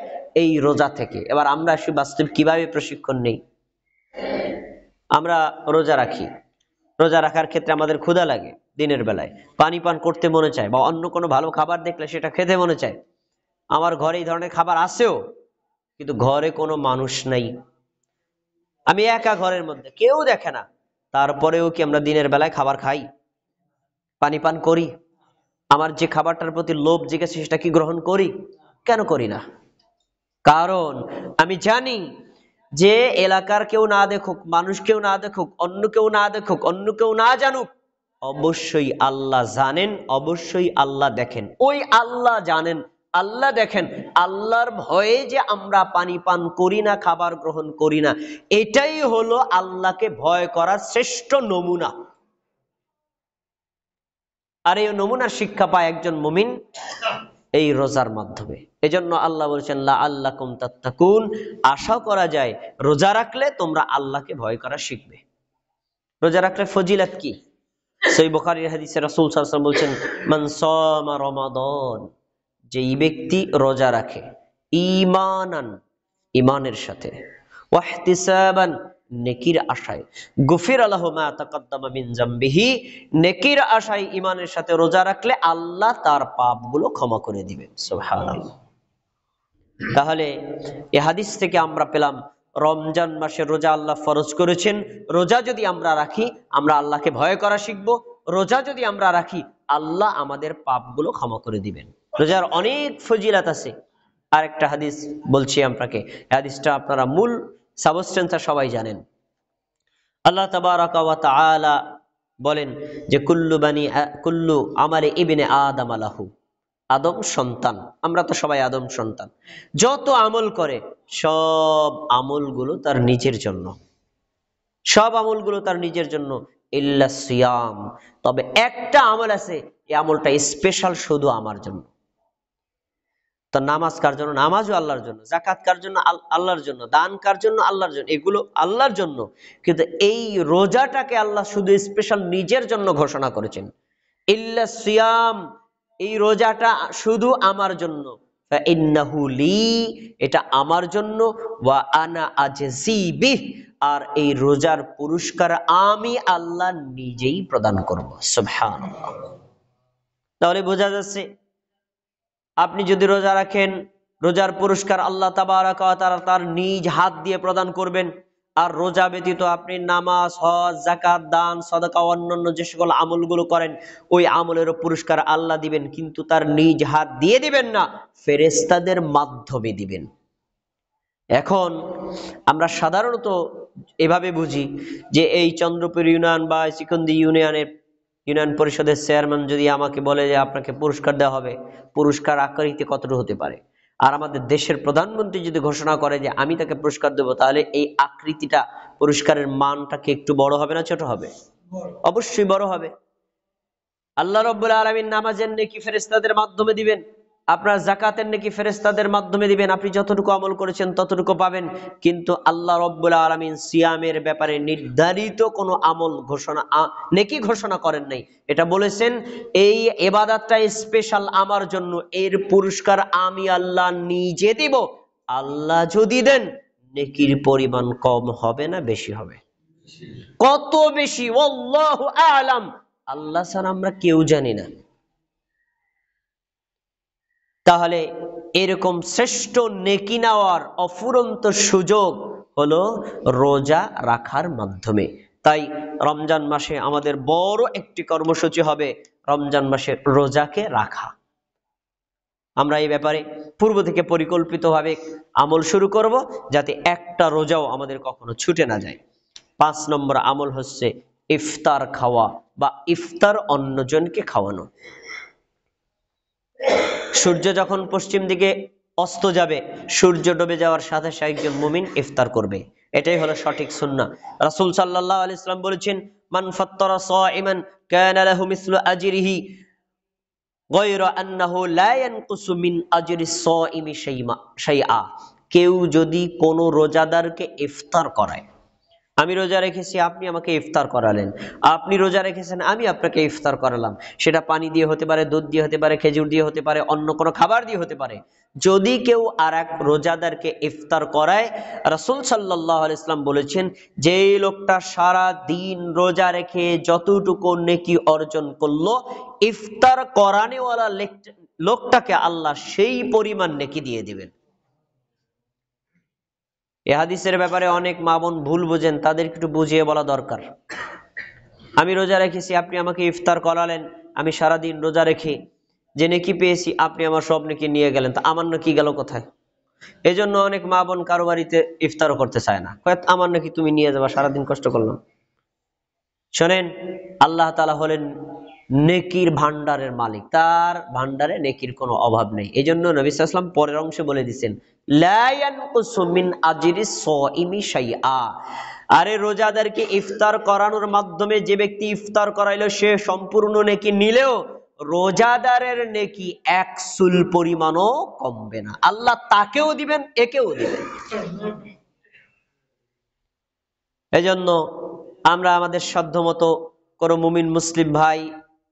এই রোজা থেকে। এবার আমরা আসি বাস্তব কিভাবে প্রশিক্ষণ নেই। আমরা রোজা রাখি, রোজা রাখার ক্ষেত্রে আমাদের ক্ষুধা লাগে, দিনের বেলায় পানি পান করতে মনে চায়, বা অন্য কোনো ভালো খাবার দেখলে সেটা খেতে মনে চায়। আমার ঘরে এই ধরনের খাবার আছেও, কিন্তু ঘরে কোনো মানুষ নাই, আমি একা ঘরের মধ্যে, কেউ দেখে না, তারপরেও কি আমরা দিনের বেলায় খাবার খাই, পানি পান করি? আমার যে খাবারটার প্রতি লোভ জেগেছে সেটা কি গ্রহণ করি? কেন করি না? কারণ আমি জানি যে এলাকার কেউ না দেখুক, মানুষ কেউ না দেখুক, অন্য কেউ না দেখুক, অন্য কেউ না জানুক, অবশ্যই আল্লাহ জানেন, অবশ্যই আল্লাহ দেখেন। ওই আল্লাহ জানেন, আল্লাহ দেখেন, আল্লাহর ভয়ে যে আমরা পানি পান করি না, খাবার গ্রহণ করি না, এটাই হলো আল্লাহকে ভয় করার শ্রেষ্ঠ নমুনা। আর এই নমুনার শিক্ষা পায় একজন মুমিন এই রোজার মাধ্যমে। এজন্য আল্লাহ বলছেন লাআল্লাকুম তাত্তাকুন, আশা করা যায় রোজা রাখলে তোমরা আল্লাহকে ভয় করা শিখবে। রোজা রাখলে ফজিলত কি? সহিহ বুখারীর হাদিসে রাসূল সাল্লাল্লাহু আলাইহি ওয়াসাল্লাম বলছেন, মান সামা রমাদান, যেই ব্যক্তি রোজা রাখে ঈমানান, ঈমানের সাথে, ওয়াহতিসাবান, নেকির আশায়, গুফির লাহু মা তাকাদ্দামা মিন যামবিহি, নেকির আশায় ঈমানের সাথে রোজা রাখলে আল্লাহ তার পাপগুলো ক্ষমা করে দিবেন। সুবহানাল্লাহ। তাহলে এই হাদিস থেকে আমরা পেলাম রমজান মাসে রোজা আল্লাহ ফরজ করেছেন। রোজা যদি আমরা রাখি, আমরা আল্লাহকে ভয় করা শিখবো। রোজা যদি আমরা রাখি, আল্লাহ আমাদের পাপগুলো ক্ষমা করে দিবেন। রোজার অনেক ফজিলত আছে। আরেকটা হাদিস বলছি আপনাকে, হাদিসটা আপনারা মূল সাবস্টেন্সটা সবাই জানেন। আল্লাহ তাবারাকা ওয়া তাআলা বলেন যে কুল্লু আমালি ইবনে আদম লাহু, আদম সন্তান, আমরা তো সবাই আদম সন্তান, যত আমল করে সব আমলগুলো তার নিজের জন্য, সব আমলগুলো তার নিজের জন্য, ইল্লা সিয়াম, তবে একটা আমল আছে, এই আমলটা স্পেশাল শুধু আমার জন্য। তো নামাজ কার জন্য? নামাজও আল্লাহর জন্য। যাকাত কার জন্য? আল্লাহর জন্য। দান কার জন্য? আল্লাহর জন্য। এগুলো আল্লাহর জন্য, কিন্তু এই রোজাটাকে আল্লাহ শুধু স্পেশাল নিজের জন্য ঘোষণা করেছেন, ইল্লা সিয়াম, এই রোজাটা শুধু আমার জন্য, ফাইন্নাহু লি, এটা আমার জন্য, ওয়া আনা আজজি বিহ, আর এই রোজার পুরস্কার আমি আল্লাহ নিজেই প্রদান করব। সুবহানাল্লাহ। তাহলে বোঝা যাচ্ছে আপনি যদি রোজা রাখেন, রোজার পুরস্কার আল্লাহ তাবারাকা ওয়া তাআলা তার নিজ হাত দিয়ে প্রদান করবেন। আর রোজা ব্যতীত আপনি নামাজ, হজ, যাকাত, দান, সাদাকা, অন্যান্য যে সকল আমলগুলো করেন, ওই আমলেরও পুরস্কার আল্লাহ দিবেন, কিন্তু তার নিজ হাত দিয়ে দিবেন না, ফেরেশতাদের মাধ্যমে দিবেন। এখন আমরা সাধারণত এভাবে বুঝি যে এই চন্দ্রপুর ইউনিয়ন বা চিকন্দি ইউনিয়ন পরিষদের চেয়ারম্যান যদি আমাকে বলে যে আপনাকে পুরস্কার দেওয়া হবে, পুরস্কার আকৃতি কতটুকু হতে পারে? আর আমাদের দেশের প্রধানমন্ত্রী যদি ঘোষণা করে যে আমি তাকে পুরস্কার দেবো, তাহলে এই আকৃতিটা, পুরস্কারের মানটা কি একটু বড় হবে না ছোট হবে? অবশ্যই বড় হবে। আল্লাহ রাব্বুল আলামিন নামাজের নেকি ফেরেশতাদের মাধ্যমে দিবেন, আপনার যাকাতের নেকি ফেরেশতাদের মাধ্যমে দিবেন, আপনি যতটুকু আমল করেছেন ততটুকু পাবেন। কিন্তু আল্লাহ রাব্বুল আলামিন সিয়ামের ব্যাপারে নির্ধারিত কোনো আমল ঘোষণা, নেকি ঘোষণা করেন নাই। এটা বলেছেন এই ইবাদতটা স্পেশাল আমার জন্য, এর পুরস্কার আমি আল্লাহ নিজে দিব। আল্লাহ যদি দেন, নেকির পরিমাণ কম হবে না বেশি হবে? কত বেশি? আল্লাহু আ'লাম, আল্লাহ ছাড়া আমরা কেউ জানি না। তাহলে এরকম শ্রেষ্ঠ নেকি নেওয়ার অফুরন্ত সুযোগ হলো রোজা রাখার মাধ্যমে। তাই রমজান মাসে আমাদের বড় একটি কর্মসূচি হবে রমজান মাসে রোজাকে রাখা। আমরা এই ব্যাপারে পূর্ব থেকে পরিকল্পিতভাবে আমল শুরু করব, যাতে একটা রোজাও আমাদের কখনো ছুটে না যায়। 5 নম্বর আমল হচ্ছে ইফতার খাওয়া বা ইফতার অন্যজনকে খাওয়ানো। সূর্য যখন পশ্চিম দিকে অস্ত যাবে, সূর্য ডুবে যাওয়ার সাথে সাথে একজন মুমিন ইফতার করবে, এটাই হলো সঠিক সুন্নাহ। রাসূল সাল্লাল্লাহু আলাইহি ওয়াসাল্লাম বলেছেন, মান ফাত্তারা সাইমান কানা লাহু মিসলু আজরিহি গায়রা আন্নাহু লা ইয়ানকুসু মিন আজরি সাইমি শাইআ। কেউ যদি কোনো রোজাদারকে ইফতার করায়, আমি রোজা রেখেছি, আপনি আমাকে ইফতার করালেন, আপনি রোজা রেখেছেন, আমি আপনাকে ইফতার করালাম, সেটা পানি দিয়ে হতে পারে, দুধ দিয়ে হতে পারে, খেজুর দিয়ে হতে পারে, অন্য কোনো খাবার দিয়ে হতে পারে। যদি কেউ আর এক রোজাদারকে ইফতার করায়, রাসূল সাল্লাল্লাহু আলাইহি ওয়াসাল্লাম বলেছেন, যেই লোকটা সারা দিন রোজা রেখে যতটুকু নেকি অর্জন করলো, ইফতার করানেওয়ালা লোকটাকে আল্লাহ সেই পরিমাণ নেকি দিয়ে দিবেন। এ হাদিসের ব্যাপারে অনেক মা বোন ভুল বোঝেন, তাদেরকে একটু বুঝিয়ে বলা দরকার। আমি রোজা রেখেছি, আপনি আমাকে ইফতার করালেন, আমি সারাদিন রোজা রেখে যে নেকি পেয়েছি, আপনি আমার সব নেকি নিয়ে গেলেন, তা আমার নাকি গেল কোথায়? এই জন্য অনেক মা বোন কারো বাড়িতে ইফতারও করতে চায় না, আমার নাকি তুমি নিয়ে যাবা, সারাদিন কষ্ট করলাম। শোনেন, আল্লাহ তাআলা হলেন নেকির ভান্ডারের মালিক, তার ভান্ডারে নেকির কোনো অভাব নেই। এই জন্য নবী সাল্লাল্লাহু আলাইহি ওয়াসাল্লাম পরের অংশে বলে দিচ্ছেন, লা ইয়ানকুসু মিন আজরিস সাইমি শাইআ। আরে রোজাদারকে ইফতার করানোর মাধ্যমে যে ব্যক্তি ইফতার করাইলো, সে সম্পূর্ণ নেকি নিলেও রোজাদারের নেকি এক চুল পরিমাণও কমবে না। আল্লাহ তাকেও দিবেন, একেও দিবেন। এজন্য আমরা আমাদের সাধ্যমতো কোনো মুমিন মুসলিম ভাই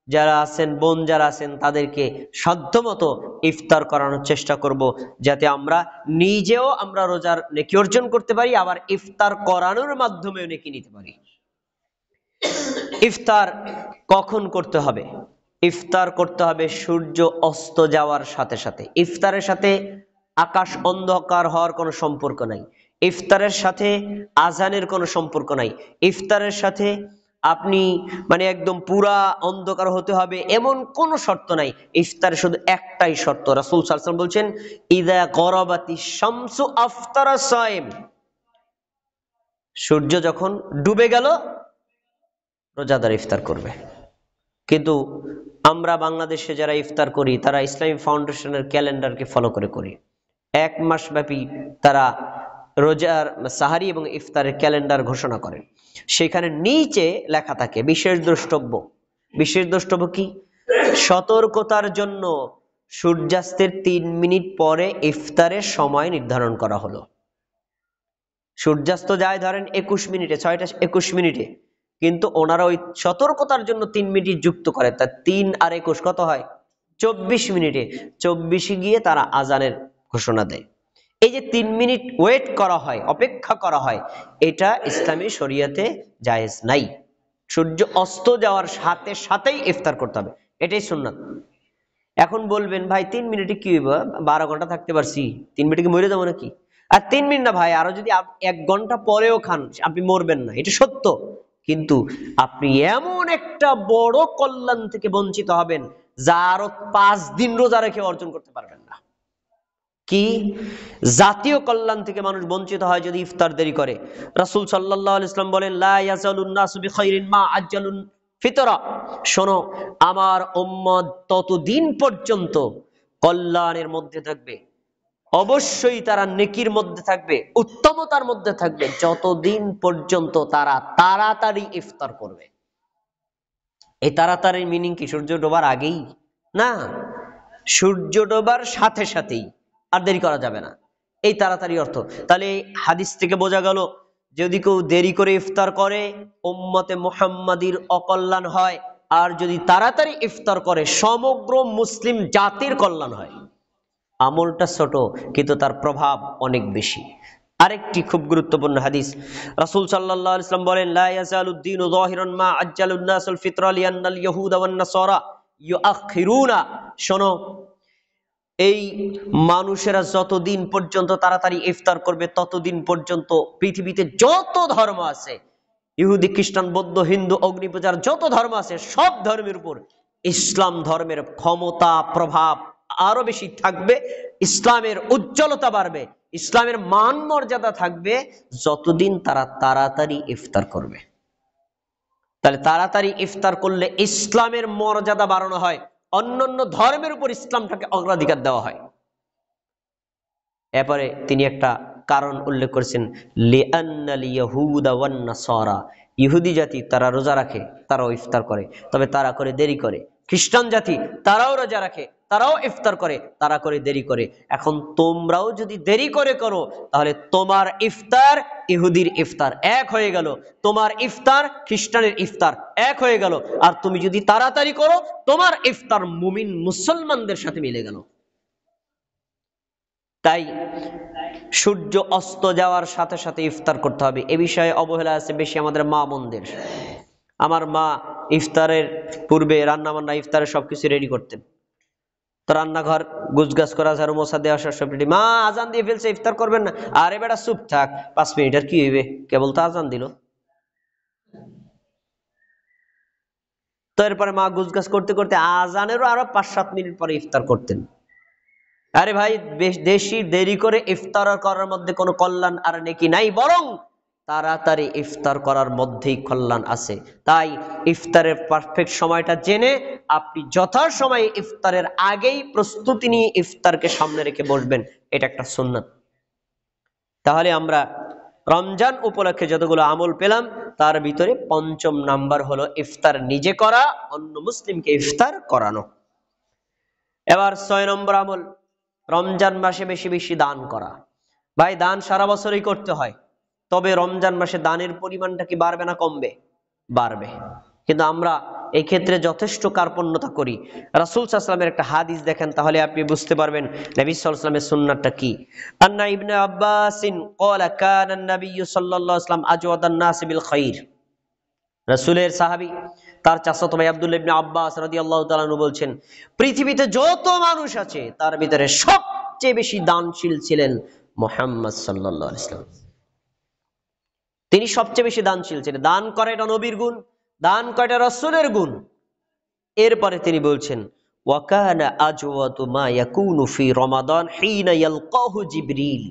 যারা আছেন, বোন যারা আছেন, তাদেরকে সাধ্যমতো ইফতার করানোর চেষ্টা করব, যাতে আমরা নিজেও আমরা রোজার নেকি অর্জন করতে পারি, আবার ইফতার করানোর মাধ্যমেও নেকি নিতে পারি। ইফতার কখন করতে হবে? ইফতার করতে হবে সূর্য অস্ত যাওয়ার সাথে সাথে। ইফতারের সাথে আকাশ অন্ধকার হওয়ার কোনো সম্পর্ক নাই, ইফতারের সাথে আজানের কোনো সম্পর্ক নাই, ইফতারের সাথে আপনি একদম পুরা অন্ধকার হতে হবে এমন কোনো শর্ত নাই। ইফতারে শুধু একটাই শর্ত, রাসূল সাল্লাল্লাহু আলাইহি ওয়াসাল্লাম বলছেন, ইযা গরাবাতিশ শামসু আফতারা সাইম। সূর্য যখন ডুবে গেল, রোজাদার ইফতার করবে। কিন্তু আমরা বাংলাদেশে যারা ইফতার করি, তারা ইসলামী ফাউন্ডেশনের ক্যালেন্ডারকে ফলো করে করি। এক মাস ব্যাপী তারা রোজার সাহারি এবং ইফতারের ক্যালেন্ডার ঘোষণা করেন। সেখানে নিচে লেখা থাকে বিশেষ দ্রষ্টব্য। বিশেষ দ্রষ্টব্য কি? সতর্কতার জন্য সূর্যাস্তের 3 মিনিট পরে ইফতারের সময় নির্ধারণ করা হলো। সূর্যাস্ত যায় ধরেন 21 মিনিটে, 6টা 21 মিনিটে, কিন্তু ওনারা ওই সতর্কতার জন্য 3 মিনিট যুক্ত করে, তা 3 আর 21 কত হয়? 24 মিনিটে। 24 গিয়ে তারা আজানের ঘোষণা দেয়। এই যে 3 মিনিট ওয়েট করা হয়, অপেক্ষা করা হয়, এটা ইসলামী শরীয়তে জায়েজ নাই। সূর্য অস্ত যাওয়ার সাথে সাথেই ইফতার করতে হবে, এটাই সুন্নাত। এখন বলবেন, ভাই 3 মিনিটে কি হইব? 12 ঘন্টা থাকতে পারছি, 3 মিনিটে কি মরে যাবো নাকি? আর 3 মিনিট না ভাই, আরো যদি 1 ঘন্টা পরেও খান, আপনি মরবেন না, এটা সত্য। কিন্তু আপনি এমন একটা বড় কল্যাণ থেকে বঞ্চিত হবেন, যা আরো 5 দিন রোজা রেখে অর্জন করতে পারবেন না। কি জাতীয় কল্যাণ থেকে মানুষ বঞ্চিত হয় যদি ইফতার দেরি করে। রাসূল সাল্লাল্লাহু আলাইহি ওয়াসাল্লাম বলেন, লা ইয়াজালুন নাসু বিখাইরিন মা আজ্জালুন ফিতরা। শোনো, আমার উম্মত ততদিন পর্যন্ত কল্যাণের মধ্যে থাকবে, অবশ্যই তারা নেকির মধ্যে থাকবে, উত্তমতার মধ্যে থাকবে, যতদিন পর্যন্ত তারা তাড়াতাড়ি ইফতার করবে। এই তাড়াতাড়ির মিনিং কি? সূর্য ডোবার আগেই না, সূর্য ডোবার সাথে সাথেই, আর দেরি করা যাবে না, এই তাড়াতাড়ি অর্থ। তাহলে হাদিস থেকে বোঝা গেল, যদি কেউ দেরি করে ইফতার করে, উম্মতে মুহাম্মাদির অকল্যাণ হয়, আর যদি তাড়াতাড়ি ইফতার করে, সমগ্র মুসলিম জাতির কল্যাণ হয়। আমলটা ছোট, কিন্তু তার প্রভাব অনেক বেশি। আরেকটি খুব গুরুত্বপূর্ণ হাদিস, রাসূল সাল্লাল্লাহু আলাইহি ওয়াসাল্লাম বলেন, লা ইয়াজালুদ দীনু যাহিরান মা আজ্জালুন নাসুল ফিতরা লিআন্নাল ইয়াহুদা ওয়ান নাসারা ইউআখিরুনা। শোনো, এই মানুষেরা যতদিন পর্যন্ত তাড়াতাড়ি ইফতার করবে, ততদিন পর্যন্ত পৃথিবীতে যত ধর্ম আছে, ইহুদি, খ্রিস্টান, বৌদ্ধ, হিন্দু, অগ্নিপূজার যত ধর্ম আছে, সব ধর্মের উপর ইসলাম ধর্মের ক্ষমতা, প্রভাব আরো বেশি থাকবে, ইসলামের উজ্জ্বলতা বাড়বে, ইসলামের মান মর্যাদা থাকবে, যতদিন তারা তাড়াতাড়ি ইফতার করবে। তাহলে তাড়াতাড়ি ইফতার করলে ইসলামের মর্যাদা বাড়ানো হয়, অন্যান্য ধর্মের উপর ইসলামটাকে অগ্রাধিকার দেওয়া হয়। এরপরে তিনি একটা কারণ উল্লেখ করেছেন, লিআন্নাল ইয়াহুদা ওয়ান নাসারা, ইহুদি জাতি তারা রোজা রাখে, তারাও ইফতার করে, তবে তারা করে দেরি করে। খ্রিস্টান জাতি তারাও রোজা রাখে, তারাও ইফতার করে, তারা করে দেরি করে। এখন তোমরাও যদি দেরি করে করো তাহলে তোমার ইফতার ইহুদির ইফতার এক হয়ে গেল, তোমার ইফতার খ্রিস্টানের ইফতার এক হয়ে গেল। আর তুমি যদি তাড়াতাড়ি করো তোমার ইফতার মুমিন মুসলমানদের সাথে মিলে গেল। তাই সূর্য অস্ত যাওয়ার সাথে সাথে ইফতার করতে হবে। এ বিষয়ে অবহেলা আছে বেশি আমাদের মা বোনদের। আমার মা ইফতারের পূর্বে রান্না বান্না ইফতারের সবকিছু রেডি করতেন। তো রান্নাঘর গুছগাছ করা, ঝাড়ু মোছা দেওয়া সব রেডি। মা আজান দিয়ে ফেলছে, ইফতার করবেন না। আরে বেটা চুপ থাক, 5 মিনিট আর কি হইবে, কেবল তো আজান দিল। তো এরপরে মা গুছগাছ করতে করতে আজানেরও আরো 5-7 মিনিট পরে ইফতার করতেন। আরে ভাই, বেশি দেরি করে ইফতার করার মধ্যে কোনো কল্যাণ আর নেকি নাই, বরং তাড়াতাড়ি ইফতার করার মধ্যেই কল্যাণ আছে। তাই ইফতারের পারফেক্ট সময়টা জেনে আপনি যথাসময়ে ইফতারের আগেই প্রস্তুতি নিয়ে ইফতারকে সামনে রেখে বসবেন, এটা একটা সুন্নাত। তাহলে আমরা রমজান উপলক্ষে যতগুলো আমল পেলাম তার ভিতরে 5ম নাম্বার হলো ইফতার নিজে করা, অন্য মুসলিমকে ইফতার করানো। এবার 6 নম্বর আমল, রমজান মাসে বেশি বেশি দান করা। ভাই, দান সারা বছরই করতে হয়, তবে রমজান মাসে দানের পরিমাণটা কি বাড়বে না কমবে? বাড়বে। কিন্তু আমরা এই ক্ষেত্রে যথেষ্ট কার্পণ্যতা করি। রাসূল সাল্লাল্লাহু আলাইহি ওয়াসাল্লামের একটা হাদিস দেখেন, তাহলে আপনি বুঝতে পারবেন নবী সাল্লাল্লাহু আলাইহি ওয়াসাল্লামের সুন্নাতটা কি। আন্না ইবনে আব্বাসিন ক্বালা কানা নবী সাল্লাল্লাহু আলাইহি ওয়াসাল্লাম আজওয়াদান নাস বিল খাইর। রাসূলের সাহাবী তার চাচাতো ভাই আব্দুল্লাহ ইবনে আব্বাস রাদিয়াল্লাহু তাআলা আনহু বলছেন, পৃথিবীতে যত মানুষ আছে তার ভিতরে সবচেয়ে বেশি দানশীল ছিলেন মুহাম্মদ সাল্লাল্লাহু আলাইহি ওয়াসাল্লাম। তিনি সবচেয়ে বেশি দানশীল ছিলেন। দান করা এটা নবীর গুণ, দান করা এটা রাসূলের গুণ। এরপরে তিনি বলছেন, ওয়া কানা আজওয়াতু মা ইয়াকুনু ফি রমাদান হিনা ইয়ালকাহু জিবরিল।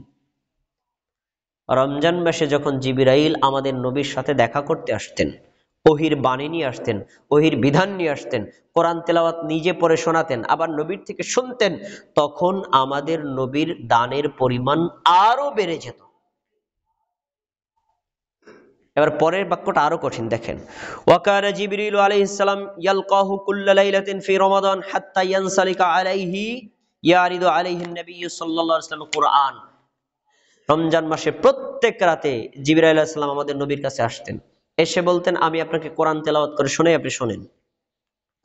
রমজান মাসে যখন জিবরাইল আমাদের নবীর সাথে দেখা করতে আসতেন, ওহির বাণী নিয়ে আসতেন, ওহির বিধান নিয়ে আসতেন, কোরআন তেলাওয়াত নিজে পড়ে শোনাতেন, আবার নবীর থেকে শুনতেন, তখন আমাদের নবীর দানের পরিমাণ আরো বেড়ে যেত। এবার পরের বাক্যটা আরো কঠিন, দেখেন, ওয়াকানা জিবরিল আলাইহিস সালাম ইয়ালকাহু কুল্লা লাইলাতিন ফি রমাদান হাত্তা ইয়ানসালিকা আলাইহি ইয়ারিদু আলাইহিন নবী সাল্লাল্লাহু আলাইহি ওয়াসাল্লাম কুরআন। রমজান মাসে প্রত্যেক রাতে জিবরাইল আলাইহিস সালাম আমাদের নবীর কাছে আসতেন, এসে বলতেন, আমি আপনাকে কোরআন তেলাওয়াত করে শোনাই, আপনি শোনেন।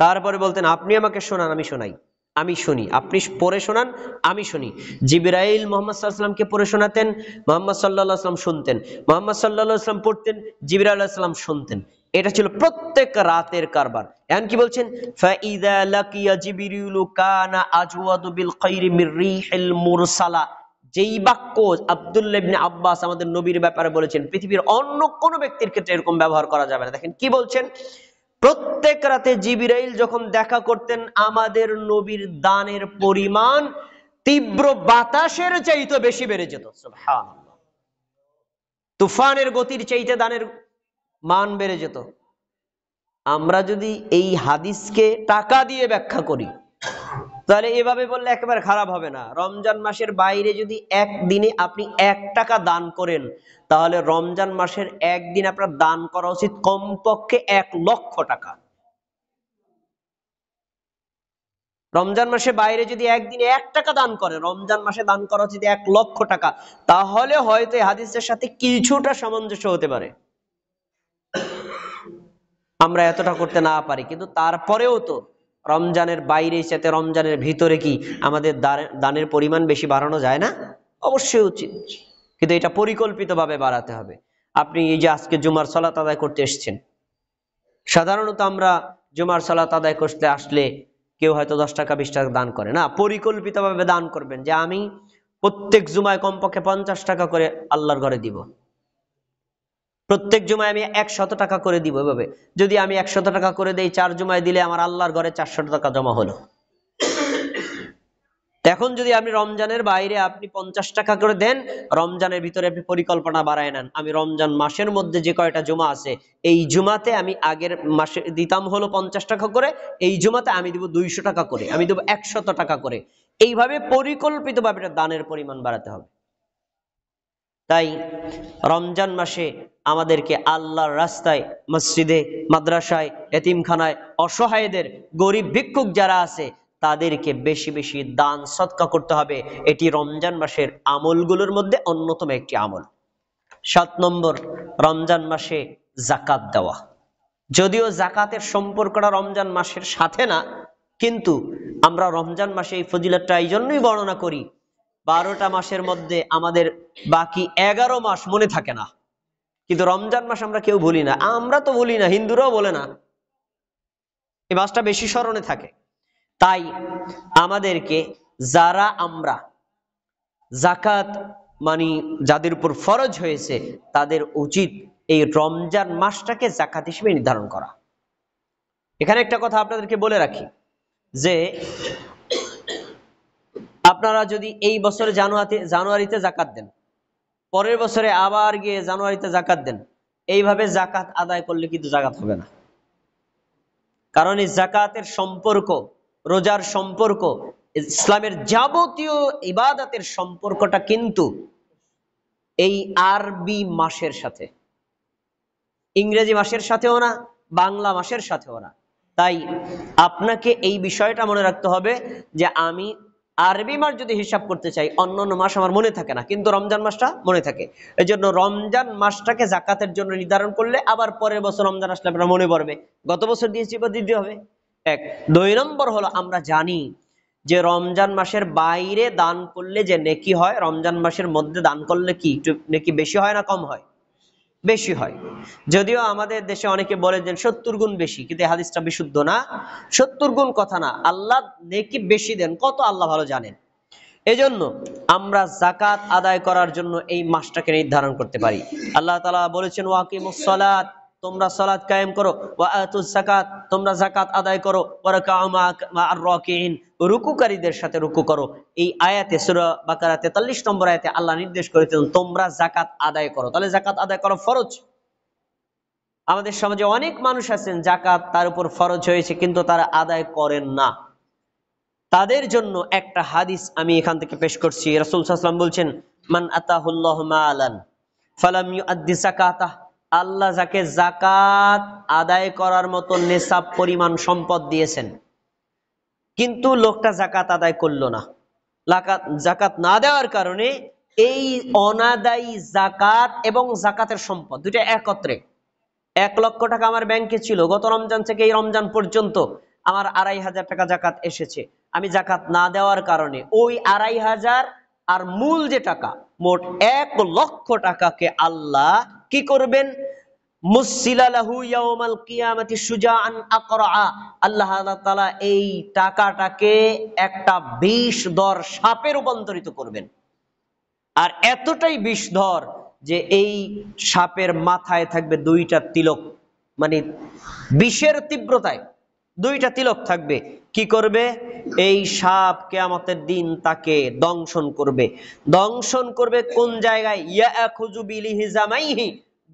তারপরে বলতেন, আপনি আমাকে শোনান, আমি শোনাই, আমি শুনি, আপনি পড়ে শোনান, আমি শুনি। জিবরাইল মুহাম্মদ সাল্লাল্লাহু আলাইহি ওয়াসাল্লামকে পড়ে শোনাতেন, মুহাম্মদ সাল্লাল্লাহু আলাইহি ওয়াসাল্লাম শুনতেন, মুহাম্মদ সাল্লাল্লাহু আলাইহি ওয়াসাল্লাম পড়তেন, জিবরাইল আলাইহিস সালাম শুনতেন। এটা ছিল প্রত্যেক রাতের কারবার। এখন কি বলছেন, ফাইযা লাকিয়া জিবরিলু কানা আজওয়াদু বিল খাইরি মির রিহিল মুরসালা। যেই বাক্য আব্দুল্লাহ ইবনে আব্বাস আমাদের নবীর ব্যাপারে বলেছেন, পৃথিবীর অন্য কোন ব্যক্তির ক্ষেত্রে এরকম ব্যবহার করা যাবে না। দেখেন কি বলছেন, প্রত্যেক রাতে জিবরাইল যখন দেখা করতেন আমাদের নবীর দানের পরিমাণ তীব্র বাতাসের চাইতে বেশি বেড়ে যেত। সুবহানাল্লাহ, তুফানের গতির চাইতে দানের মান বেড়ে যেত। আমরা যদি এই হাদিসকে টাকা দিয়ে ব্যাখ্যা করি তাহলে এভাবে বললে একেবারে খারাপ হবে না। রমজান মাসের বাইরে যদি একদিনে আপনি 1 টাকা দান করেন, তাহলে রমজান মাসের একদিন আপনার দান করা উচিত কমপক্ষে 1 লক্ষ টাকা। রমজান মাসের বাইরে যদি একদিনে 1 টাকা দান করে, রমজান মাসে দান করা উচিত 1 লক্ষ টাকা। তাহলে হয়তো এই হাদিসের সাথে কিছুটা সামঞ্জস্য হতে পারে। আমরা এতটা করতে না পারি, কিন্তু তারপরেও তো রমজানের বাইরে সাথে রমজানের ভিতরে কি আমাদের দানের পরিমাণ বেশি বাড়ানো যায় না? অবশ্যই উচিত, কিন্তু এটা পরিকল্পিতভাবে বাড়াতে হবে। আপনি এই যে আজকে জুমার সালাত আদায় করতে এসেছেন, সাধারণত আমরা জুমার সালাত আদায় করতে আসলে কেউ হয়তো 10 টাকা 20 টাকা দান করে না। পরিকল্পিতভাবে দান করবেন যে আমি প্রত্যেক জুমায় কমপক্ষে 50 টাকা করে আল্লাহর ঘরে দিব, প্রত্যেক জুমায় আমি 100 টাকা করে দিব। এভাবে যদি আমি 100 টাকা করে দেই, 4 জুমায় দিলে আমার আল্লাহর ঘরে 400 টাকা জমা হলো। এখন যদি আপনি রমজানের বাইরে আপনি 50 টাকা করে দেন, রমজানের ভিতরে আপনি পরিকল্পনা বাড়ায় নেন, আমি রমজান মাসের মধ্যে যে কয়টা জুমা আছে, এই জুমাতে আমি আগের মাসে দিতাম হলো 50 টাকা করে, এই জুমাতে আমি দিব 200 টাকা করে, আমি দেব 100 টাকা করে। এইভাবে পরিকল্পিতভাবে দানের পরিমাণ বাড়াতে হবে। তাই রমজান মাসে আমাদেরকে আল্লাহর রাস্তায়, মসজিদে, মাদ্রাসায়, এতিমখানায়, অসহায়দের, গরিব ভিক্ষুক যারা আছে তাদেরকে বেশি বেশি দান সদকা করতে হবে। এটি রমজান মাসের আমলগুলোর মধ্যে অন্যতম একটি আমল। 7 নম্বর, রমজান মাসে যাকাত দেওয়া। যদিও যাকাতের সম্পর্কটা রমজান মাসের সাথে না, কিন্তু আমরা রমজান মাসে এই ফজিলতটা এই জন্যই বর্ণনা করি, 12টা মাসের মধ্যে আমাদের বাকি 11 মাস মনে থাকে না, কিন্তু রমজান মাস আমরা কেউ ভুলি না। আমরা তো ভুলি না, হিন্দুরাও বলে না, এই মাসটা বেশি স্মরণে থাকে। তাই আমাদেরকে, যারা আমরা যাকাত যাদের উপর ফরজ হয়েছে, তাদের উচিত এই রমজান মাসটাকে যাকাত হিসেবে নির্ধারণ করা। এখানে একটা কথা আপনাদেরকে বলে রাখি যে আপনারা যদি এই বছরে জানুয়ারিতে যাকাত দেন, পরের বছরে আবার গিয়ে জানুয়ারিতে যাকাত দেন, এইভাবে যাকাত আদায় করলে কিন্তু যাকাত হবে না। কারণ এই যাকাতের সম্পর্ক, রোজার সম্পর্ক, ইসলামের যাবতীয় ইবাদতের সম্পর্কটা কিন্তু এই আরবি মাসের সাথে, ইংরেজি মাসের সাথেও না, বাংলা মাসের সাথেও না। তাই আপনাকে এই বিষয়টা মনে রাখতে হবে যে আমি আরবি মাস যদি হিসাব করতে চাই, অন্যান্য মাস আমার মনে থাকে না, কিন্তু রমজান মাসটা মনে থাকে। এই জন্য রমজান মাসটাকে যাকাতের জন্য নির্ধারণ করলে আবার পরের বছর রমজান আসলে আপনার মনে পড়বে গত বছর দিয়েছি বা দিতে হবে। 1। 2 নম্বর হলো, আমরা জানি যে রমজান মাসের বাইরে দান করলে যে নেকি হয়, রমজান মাসের মধ্যে দান করলে কি একটু নেকি বেশি হয় না কম হয়? বেশি হয়। যদিও আমাদের দেশে অনেকে বলে যে 70 গুণ বেশি, কিন্তু এই হাদিসটা বিশুদ্ধ না। 70 গুণ কথা না, আল্লাহ নেকি বেশি দেন, কত আল্লাহ ভালো জানেন। এজন্য আমরা যাকাত আদায় করার জন্য এই মাসটাকে নির্ধারণ করতে পারি। আল্লাহ তাআলা বলেছেন, ওয়াকিমুস সালাত, তোমরা সালাত কায়েম করো, ওয়া আতুজ যাকাত, তোমরা যাকাত আদায় করো, ওয়ারকাউ মা'আর রাকিঈন, রুকুকারীদের সাথে রুকু করো। এই আয়াতে, সূরা বাকারা 43 নম্বর আয়াতে আল্লাহ নির্দেশ করেছেন তোমরা যাকাত আদায় করো। তাহলে যাকাত আদায় করা ফরজ। আমাদের সমাজে অনেক মানুষ আছেন যাকাত তার উপর ফরজ হয়েছে, কিন্তু তারা আদায় করেন না। তাদের জন্য একটা হাদিস আমি এখান থেকে পেশ করছি। রাসূল সাল্লাল্লাহু আলাইহি ওয়াসাল্লাম বলছেন, মান আতাহুল্লাহু মালান ফালাম ইউআদ্দি যাকাতাহ, আল্লাহ যাকে যাকাত আদায় করার মতো নেসাব পরিমাণ সম্পদ দিয়েছেন, কিন্তু লোকটা যাকাত আদায় করলো না, যাকাত না দেওয়ার কারণে এই অনাদায়ী যাকাত এবং যাকাতের সম্পদ দুইটা একত্রে, 1 লক্ষ টাকা আমার ব্যাংকে ছিল, গত রমজান থেকে এই রমজান পর্যন্ত আমার 2,500 টাকা যাকাত এসেছে, আমি যাকাত না দেওয়ার কারণে ওই 2,500 আর মূল যে টাকা, মোট 1 লক্ষ টাকাকে আল্লাহ কি করবেন? মুসিলালাহু ইয়াউমাল কিয়ামাতি সুজাআন আকরা, আল্লাহ তাআলা এই টাকাটাকে একটা বিষধর সাপে রূপান্তরিত করবেন। আর এতটাই বিষধর যে এই সাপের মাথায় থাকবে 2টা তিলক, বিষের তীব্রতায় 2টা তিলক থাকবে। কি করবে? এই সাপ কিয়ামতের দিন তাকে দংশন করবে। দংশন করবে কোন জায়গায়? ইয়াখুযু বিলিহিজামাইহি,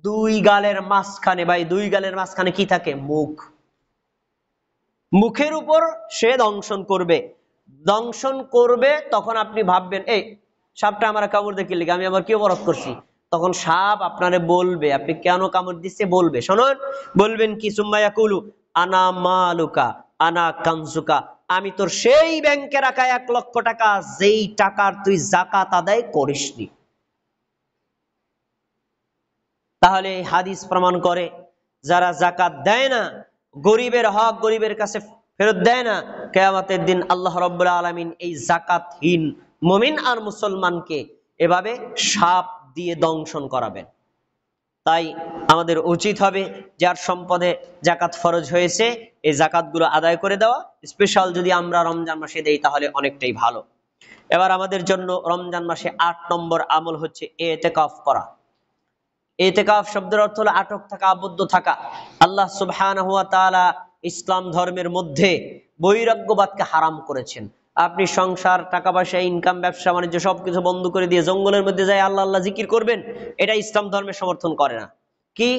2 গালের মাঝখানে। ভাই 2 গালের মাঝখানে কি থাকে? মুখ। মুখের উপর সে দংশন করবে। দংশন করবে তখন আপনি ভাববেন, এই সাপটা আমার কামড় দেখে লিখে আমি আবার কি অপরাধ করছি? তখন সাপ আপনারে বলবে, আপনি কেন কামড় দিচ্ছে বলবে, শুনুন, বলবেন কি? সুম্মা ইয়াকুলু আনা মালুকা আনা কানজুকা, আমি তোর সেই ব্যাংকে রাখা 1 লক্ষ টাকা যেই টাকার তুই যাকাত আদায় করিসনি। তাহলে এই হাদিস প্রমাণ করে যারা যাকাত দেয় না, গরিবের হক গরিবের কাছে ফেরত দেয় না, কিয়ামতের দিন আল্লাহ রাব্বুল আলামিন এই যাকাতহীন মুমিন আর মুসলমানকে এভাবে সাপ দিয়ে দংশন করাবেন। তাই আমাদের উচিত হবে যার সম্পদে যাকাত ফরজ হয়েছে এই যাকাতগুলো আদায় করে দেওয়া। স্পেশাল যদি আমরা রমজান মাসে দেই তাহলে অনেকটাই ভালো। এবার আমাদের জন্য রমজান মাসে 8 নম্বর আমল হচ্ছে ইতিকাফ করা। ইতিকাফ শব্দের অর্থ হলো আটক থাকা, আবদ্ধ থাকা। আল্লাহ সুবহানাহু ওয়া তাআলা ইসলাম ধর্মের মধ্যে বৈরাগ্যবাদকে হারাম করেছেন। আপনি সংসার, টাকা পয়সা, ইনকাম, ব্যবসা বাণিজ্য সবকিছু বন্ধ করে দিয়ে জঙ্গলের মধ্যে যায় আল্লাহ আল্লাহ জিকির করবেন, এটা ইসলাম ধর্মের সমর্থন করে না। কি?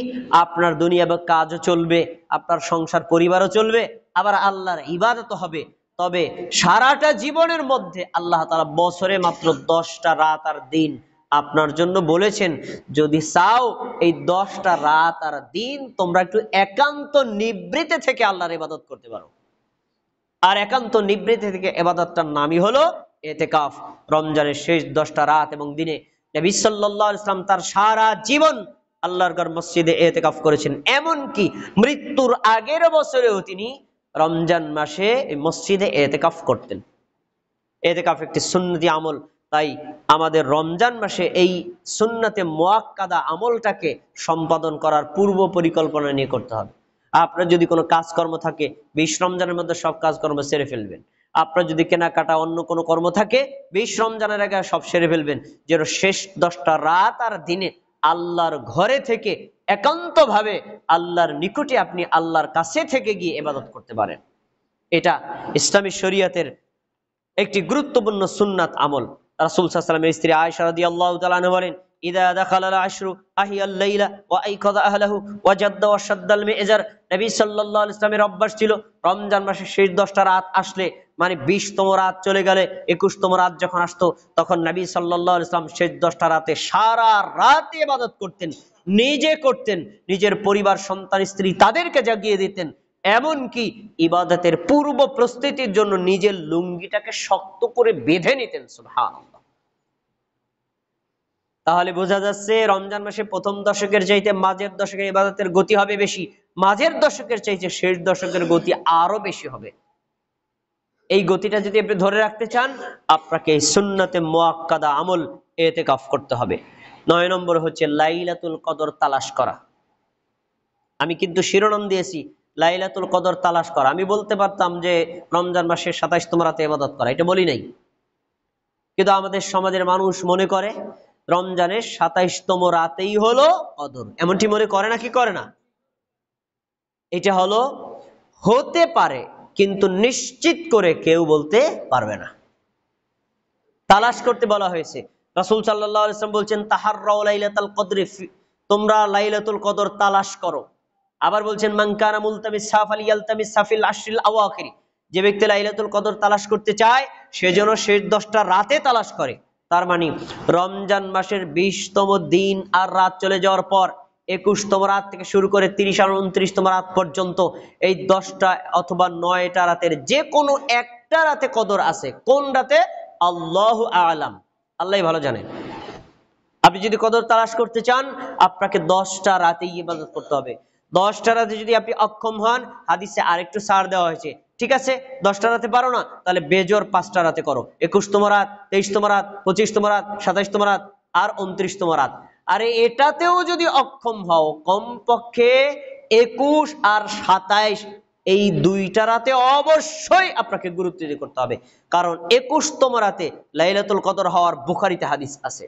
আপনার দুনিয়াবি কাজও চলবে, আপনার সংসার পরিবারও চলবে, আবার আল্লাহর ইবাদতও হবে। তবে সারাটা জীবনের মধ্যে আল্লাহ তাআলা বছরে মাত্র 10টা রাত আর দিন আপনার জন্য বলেছেন যদি চাও এই 10টা রাত আর দিন তোমরা একটু একান্ত নিবৃত্তে থেকে আল্লাহর ইবাদত করতে পারো। আর একান্ত নিবৃত্তি থেকে ইবাদতটার নামই হলো ইতিকাফ। রমজানের শেষ 10টা রাত এবং দিনে নবী সাল্লাল্লাহু আলাইহি ওয়াসাল্লাম তার সারা জীবন আল্লাহর ঘর মসজিদে ইতিকাফ করেছেন। এমনকি মৃত্যুর আগের বছরেও তিনি রমজান মাসে মসজিদে ইতিকাফ করতেন। ইতিকাফ একটি সুন্নতি আমল, তাই আমাদের রমজান মাসে এই সুন্নতে মুআক্কাদা আমলটাকে সম্পাদন করার পূর্ব পরিকল্পনা নিয়ে করতে হবে। আপনার যদি কোনো কাজকর্ম থাকে 20 রমজানের মধ্যে সব কাজকর্ম সেরে ফেলবেন। আপনার যদি কেনাকাটা অন্য কোনো কর্ম থাকে 20 রমজানের আগে সব সেরে ফেলবেন, যেন শেষ 10টা রাত আর দিনে আল্লাহর ঘরে থেকে একান্তভাবে আল্লাহর নিকটে আপনি আল্লাহর কাছে থেকে গিয়ে ইবাদত করতে পারেন। এটা ইসলামী শরীয়তের একটি গুরুত্বপূর্ণ সুন্নাত আমল। রাসূল সাল্লাল্লাহু আলাইহি ওয়াসাল্লামের স্ত্রী আয়েশা রাদিয়াল্লাহু তাআলা আনহা বলেন, ইদা দাখালাল আশরু আহিয়াল লাইলা ওয়া আইকাযা আহলাহু ওয়া জাদ্দা ওয়া শাদ্দাল মিজার। নবী সাল্লাল্লাহু আলাইহি ওয়াসাল্লামের অভ্যাস ছিল রমজান মাসের শেষ 10টা রাত আসলে, মানে 20তম রাত চলে গেলে 21তম রাত যখন আসতো, তখন নবী সাল্লাল্লাহু আলাইহি ওয়াসাল্লাম শেষ 10টা রাতে সারা রাত ইবাদত করতেন, নিজে করতেন, নিজের পরিবার সন্তান স্ত্রী তাদেরকে জাগিয়ে দিতেন। এমনকি ইবাদতের পূর্ব প্রস্তুতির জন্য নিজের লুঙ্গিটাকে শক্ত করে বেঁধে নিতেন। সুবহানাল্লাহ। তাহলে বোঝা যাচ্ছে রমজান মাসে প্রথম দশকের চাইতে মাঝের দশকের ইবাদতের গতি হবে বেশি, মাঝের দশকের চাইতে শেষ দশকের গতি আরো বেশি হবে। এই গতিটা যদি আপনি ধরে রাখতে চান, আপনাকে এই সুন্নতে মুআক্কাদা আমল ইতিকাফ করতে হবে। 9 নম্বর হচ্ছে লাইলাতুল কদর তালাশ করা। আমি কিন্তু শিরোনাম দিয়েছি লাইলাতুল কদর তালাশ করা। আমি বলতে পারতাম যে রমজান মাসের 27তম রাতে ইবাদত করা, এটা বলি নাই। কিন্তু আমাদের সমাজের মানুষ মনে করে রমজানের 27তম রাতেই হলো কদর, এমনটি মনে করে না কি করে না? এটা হলো হতে পারে, কিন্তু নিশ্চিত করে কেউ বলতে পারবে না। তালাশ করতে বলা হয়েছে। রাসূল সাল্লাল্লাহু আলাইহি ওয়াসাল্লাম বলছেন তাহাররাউ লাইলাতুল কদর, তোমরা লাইলাতুল কদর তালাশ করো। আবার বলছেন মান কানা মুলতামিসা ফালিয়ালতামিসা ফিল আশরিল আওয়াখির, যে ব্যক্তি লাইলাতুল কদর তালাশ করতে চায় সে যেন শেষ 10টা রাতে তালাশ করে। তার মানে রমজান মাসের 20তম দিন আর রাত চলে যাওয়ার পর 21তম রাত থেকে শুরু করে 30 আর 29তম রাত পর্যন্ত এই 10টা অথবা 9টা রাতের যে কোনো একটা রাতে কদর আছে। কোন রাতে? আল্লাহু আ'লাম, আল্লাহই ভালো জানেন। আপনি যদি কদর তালাশ করতে চান আপনাকে 10টা রাতেই ইবাদত করতে হবে। 10টা রাতে যদি আপনি অক্ষম হন, হাদিসে আরেকটু ছাড় দেওয়া হয়েছে। ঠিক আছে 10টা রাতে পারো না, তাহলে বেজোর 5টা রাতে করো। 21তম রাত, 23তম রাত, 25তম রাত, 27তম রাত আর 29তম রাত। আরে এটাতেও যদি অক্ষম হও, কমপক্ষে 21 আর 27 এই 2টা রাতে অবশ্যই আপনাকে গুরুত্ব দিয়ে করতে হবে। কারণ 21তম রাতে লাইলাতুল কদর হওয়ার বুখারীতে হাদিস আছে,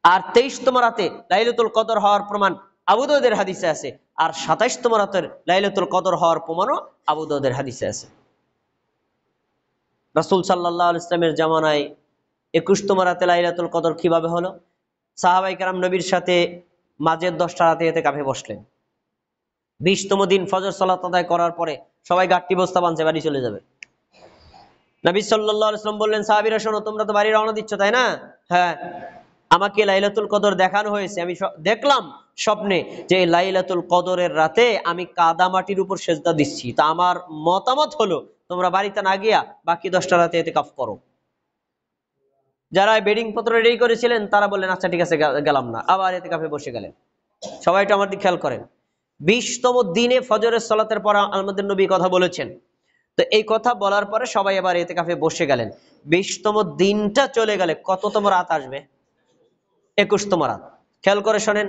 আর 23তম রাতে লাইলাতুল কদর হওয়ার প্রমাণ আবু দাউদের হাদিসে আছে, আর 27তম রাতের লাইলাতুল কদর হওয়ার প্রমাণও আবু দাউদের হাদিসে আছে। রাসূল সাল্লাল্লাহু আলাইহি ওয়াসাল্লামের জামানায় 21তম রাতে লাইলাতুল কদর কিভাবে হলো? সাহাবায়ে কেরাম নবীর সাথে মাঝের 10টা রাতে ইতিকাফে বসলেন। 20তম দিন ফজর সালাত আদায় করার পরে সবাই গাট্টি বস্তা বাঁধছে, বাড়ি চলে যাবে। নবী সাল্লাল্লাহু আলাইহি ওয়াসাল্লাম বললেন, সাহাবীরা শোনো, তোমরা তো বাড়ি রওনা দিচ্ছ তাই না? হ্যাঁ, আমাকে লাইলাতুল কদর দেখানো হয়েছে, আমি দেখলাম স্বপ্নে যে লাইলাতুল কদরের রাতে আমি কাদামাটির উপর সেজদা দিচ্ছি। তা আমার মতামত হলো তোমরা বাড়িতে না গিয়া বাকি 10টা রাতে ইতিকাফ করো। যারা বেডিং পত্র রেডি করেছিলেন তারা বললেন আচ্ছা ঠিক আছে গেলাম না, আবার ইতিকাফে বসে গেলেন। সবাই একটু আমার দিকে খেয়াল করেন, 20তম দিনে ফজরের সালাতের পর আমাদের নবী কথা বলেছেন। তো এই কথা বলার পরে সবাই এবার ইতিকাফে বসে গেলেন। 20তম দিনটা চলে গেলে কততম রাত আসবে? 21তম রাত। খেয়াল করে শোনেন,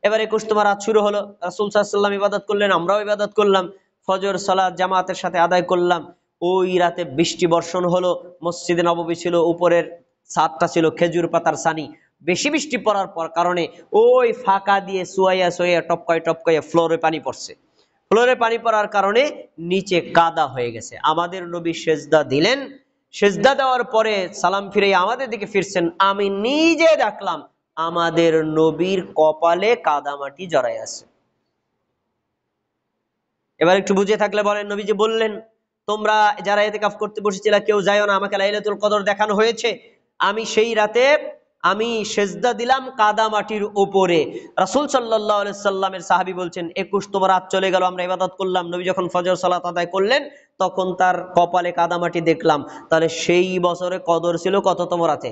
এবার 21তম রাত শুরু হলো। রাসূল সাল্লাল্লাহু আলাইহি ওয়াসাল্লাম ইবাদত করলেন, আমরাও ইবাদত করলাম, ফজর সালাত জামাতের সাথে আদায় করলাম। ওই রাতে বৃষ্টি বর্ষণ হলো। মসজিদে নববী ছিল, উপরের ছাদটা ছিল খেজুর পাতার ছানি। বেশি বৃষ্টি পড়ার পর কারণে ওই ফাঁকা দিয়ে সুয়াইয়া সুয়াইয়া টপকায় টপকায় ফ্লোরে পানি পড়ছে। ফ্লোরে পানি পড়ার কারণে নিচে কাদা হয়ে গেছে। আমাদের নবী সেজদা দিলেন, সেজদা দেওয়ার পরে সালাম ফিরে আমাদের দিকে ফিরছেন, আমি নিজে দেখলাম আমাদের নবীর কপালে কাদামাটি জড়াই আছে। এবার একটু বুঝে থাকলে বলেন, নবীজি বললেন তোমরা যারা ইতিকাফ করতে বসেছিল কেউ যায়ও না, আমাকে লাইলাতুল কদর দেখানো হয়েছে। আমি সেই রাতে আমি সেজদা দিলাম কাদামাটির উপরে। রাসূল সাল্লাল্লাহু আলাইহি সাল্লামের সাহাবী বলছেন 21তম রাত চলে গেল, আমরা ইবাদত করলাম, নবী যখন ফজর সালাত আদায় করলেন তখন তার কপালে কাদামাটি দেখলাম। তাহলে সেই বছরে কদর ছিল কততম রাতে?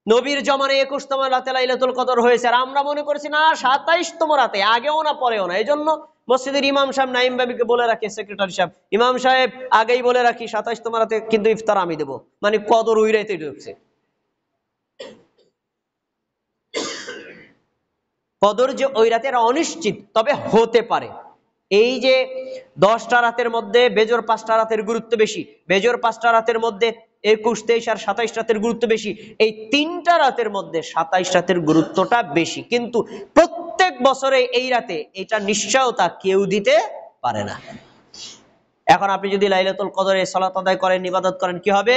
নবীর জমানায় 21তম রাতে লাইলাতুল কদর হয়েছে, আর আমরা মনে করছি না 27তম রাতে, আগেও না পরেও না। এই জন্য মসজিদের ইমাম সাহেব নাইম বাবিকে বলে রাখে, সেক্রেটারি সাহেব, ইমাম সাহেব আগেই বলে রাখি 27তম রাতে কিন্তু ইফতার আমি দেবো, মানে কদর ওই রাতে ঢুকছে। কদর যে ওই রাতে অনিশ্চিত, তবে হতে পারে। এই যে 10টা রাতের মধ্যে বেজোর 5টা রাতের গুরুত্ব বেশি, বেজোর 5টা রাতের মধ্যে 21, 23 আর 27 রাতের গুরুত্ব বেশি, এই 3টা রাতের মধ্যে 27 রাতের গুরুত্বটা বেশি। কিন্তু প্রত্যেক বছরে এই রাতে এটা নিশ্চয়তা কেউ দিতে পারে না। এখন আপনি যদি লাইলাতুল কদরে সালাত আদায় করেন, ইবাদত করেন, কি হবে?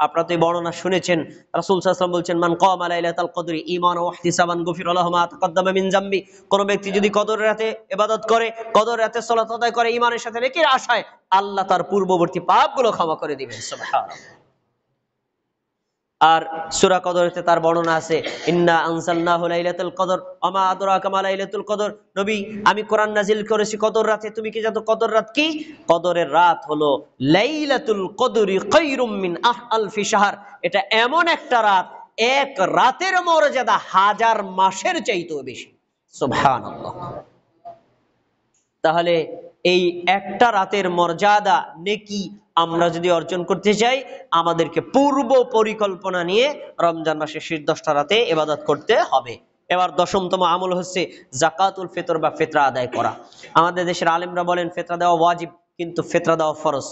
আপনারা তো এই বর্ণনা শুনেছেন, রাসূল সাল্লাল্লাহু আলাইহি ওয়াসাল্লাম বলছেন, মান কামা লাইলাতুল কদরি ঈমানান ওয়া ইহতিসাবান গুফিরা লাহু মা তাকাদ্দামা মিন যামবি। কোন ব্যক্তি যদি কদর রাতে ইবাদত করে, কদর রাতে সালাত আদায় করে ঈমানের সাথে, নেকির আশায়, আল্লাহ তার পূর্ববর্তী পাপগুলো ক্ষমা করে দিবেন। সুবহানাল্লাহ। আর সূরা কদরেতে তার বর্ণনা আছে, ইন্না আনজালনাহু লাইলাতুল কদর ওয়া মা আদরাকা মা লাইলাতুল কদর। নবী, আমি কোরআন নাজিল করেছি কদর রাতে, তুমি কি জানো কদর রাত কি? কদরের রাত হলো লাইলাতুল কদরি খায়রুম মিন আলফি শাহর। এটা এমন একটা রাত, এক রাতের মর্যাদা 1000 মাসের চাইতেও বেশি। সুবহানাল্লাহ। তাহলে এই একটা রাতের মর্যাদা, নেকি আমরা যদি অর্জন করতে চাই, আমাদেরকে পূর্ব পরিকল্পনা নিয়ে রমজান মাসের শেষ 10টা রাতে ইবাদত করতে হবে। এবার 10মতম আমল হচ্ছে যাকাতুল ফিতর বা ফিতরা আদায় করা। আমাদের দেশের আলেমরা বলেন ফিতরা দেওয়া ওয়াজিব, কিন্তু ফিতরা দেওয়া ফরজ।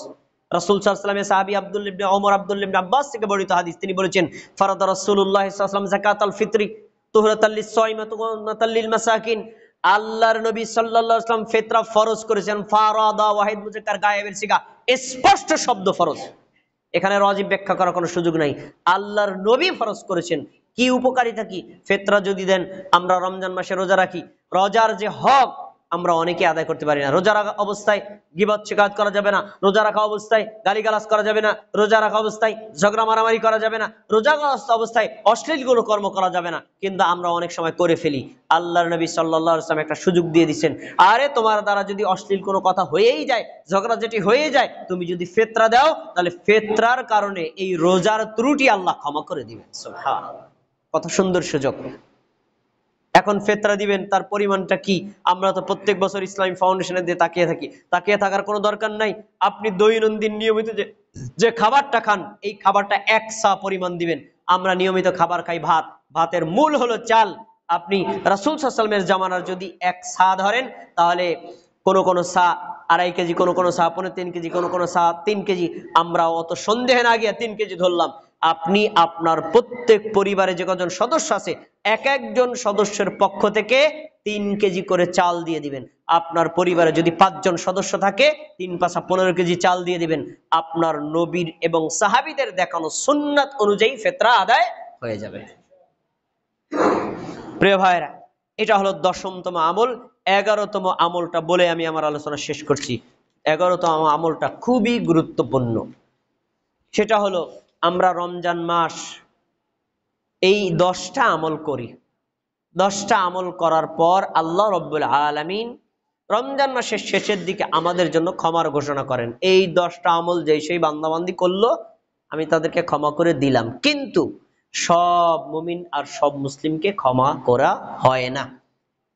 রাসূল সাল্লাল্লাহু আলাইহি ওয়াসাল্লামের সাহাবী আব্দুল্লাহ ইবনে ওমর, আব্দুল্লাহ ইবনে আব্বাস থেকে বর্ণিত হাদিস, তিনি বলেছেন, ফারাদা রাসূলুল্লাহ সাল্লাল্লাহু আলাইহি ওয়াসাল্লাম যাকাতুল ফিতরি তুহরাতাল লিস-সাইমি ওয়া তুনাতাল লিল মাসাকিন। আল্লাহর নবী সাল্লাল্লাহু আলাইহি ওয়াসাল্লাম ফিতরা ফরজ করেছেন। ফারাদা ওয়াহিদ মুযাক্কার গায়েবের সিগা, স্পষ্ট শব্দ ফরজ, এখানে ওয়াজিব ব্যাখ্যা করার কোনো সুযোগ নাই। আল্লাহর নবী ফরজ করেছেন। কি উপকারিতা কি? ফিতরা যদি দেন, আমরা রমজান মাসে রোজা রাখি, রোজার যে হক আমরা অনেকে আদায় করতে পারি না। রোজা রাখা অবস্থায় গীবত শিকায়ত করা যাবে না, রোজা রাখা অবস্থায় গালিগালাজ করা যাবে না, রোজা রাখা অবস্থায় ঝগড়া মারামারি করা যাবে না, রোজা অবস্থায় অশ্লীল কোনো কর্ম করা যাবে না, কিন্তু আমরা অনেক সময় করে ফেলি। আল্লাহর নবী সাল্লাল্লাহু আলাইহি ওয়াসাল্লাম একটা সুযোগ দিয়ে দিচ্ছেন, আরে তোমার দ্বারা যদি অশ্লীল কোনো কথা হয়েই যায়, ঝগড়া যেটি হয়ে যায়, তুমি যদি ফিতরা দাও, তাহলে ফিতরার কারণে এই রোজার ত্রুটি আল্লাহ ক্ষমা করে দিবেন। সুবহানাল্লাহ, কত সুন্দর সুযোগ। এখন ফিতরা দিবেন, তার পরিমাণটা কি? আমরা তো প্রত্যেক বছর ইসলামী ফাউন্ডেশনের দিয়ে তাকিয়ে থাকি, তাকিয়ে থাকার কোনো দরকার নাই। আপনি দৈনন্দিন নিয়মিত যে খাবারটা খান, এই খাবারটা 1 সা পরিমাণ দিবেন। আমরা নিয়মিত খাবার খাই ভাত, ভাতের মূল হলো চাল। আপনি রাসূল সাল্লাল্লাহু আলাইহি ওয়াসাল্লামের জামানার যদি 1 সা ধরেন, তাহলে কোন সা 2.5 কেজি, কোন সা 3.5 কেজি, কোন সা 3 কেজি। আমরা অত সন্দেহে না গিয়ে 3 কেজি ধরলাম। আপনি আপনার প্রত্যেক পরিবারে যে কজন সদস্য আছে, এক একজন সদস্যের পক্ষ থেকে 3 কেজি করে চাল দিয়ে দিবেন। আপনার পরিবারে যদি 5 জন সদস্য থাকে, 3 পাঁচা 15 কেজি চাল দিয়ে দিবেন। আপনার নবীর এবং সাহাবীদের দেখানো সুন্নাত অনুযায়ী ফিতরা আদায় হয়ে যাবে। প্রিয় ভাইরা, এটা হলো 10মতম আমল। 11তম আমলটা বলে আমি আমার আলোচনা শেষ করছি। 11তম আমলটা খুবই গুরুত্বপূর্ণ। সেটা হলো আমরা রমজান মাস এই 10টা আমল করি। 10টা আমল করার পর আল্লাহ রাব্বুল আলামিন রমজান মাসের শেষের দিকে আমাদের জন্য ক্ষমার ঘোষণা করেন। এই 10টা আমল যেই সেই বান্দাবান্দি করলো, আমি তাদেরকে ক্ষমা করে দিলাম। কিন্তু সব মুমিন আর সব মুসলিমকে ক্ষমা করা হয় না।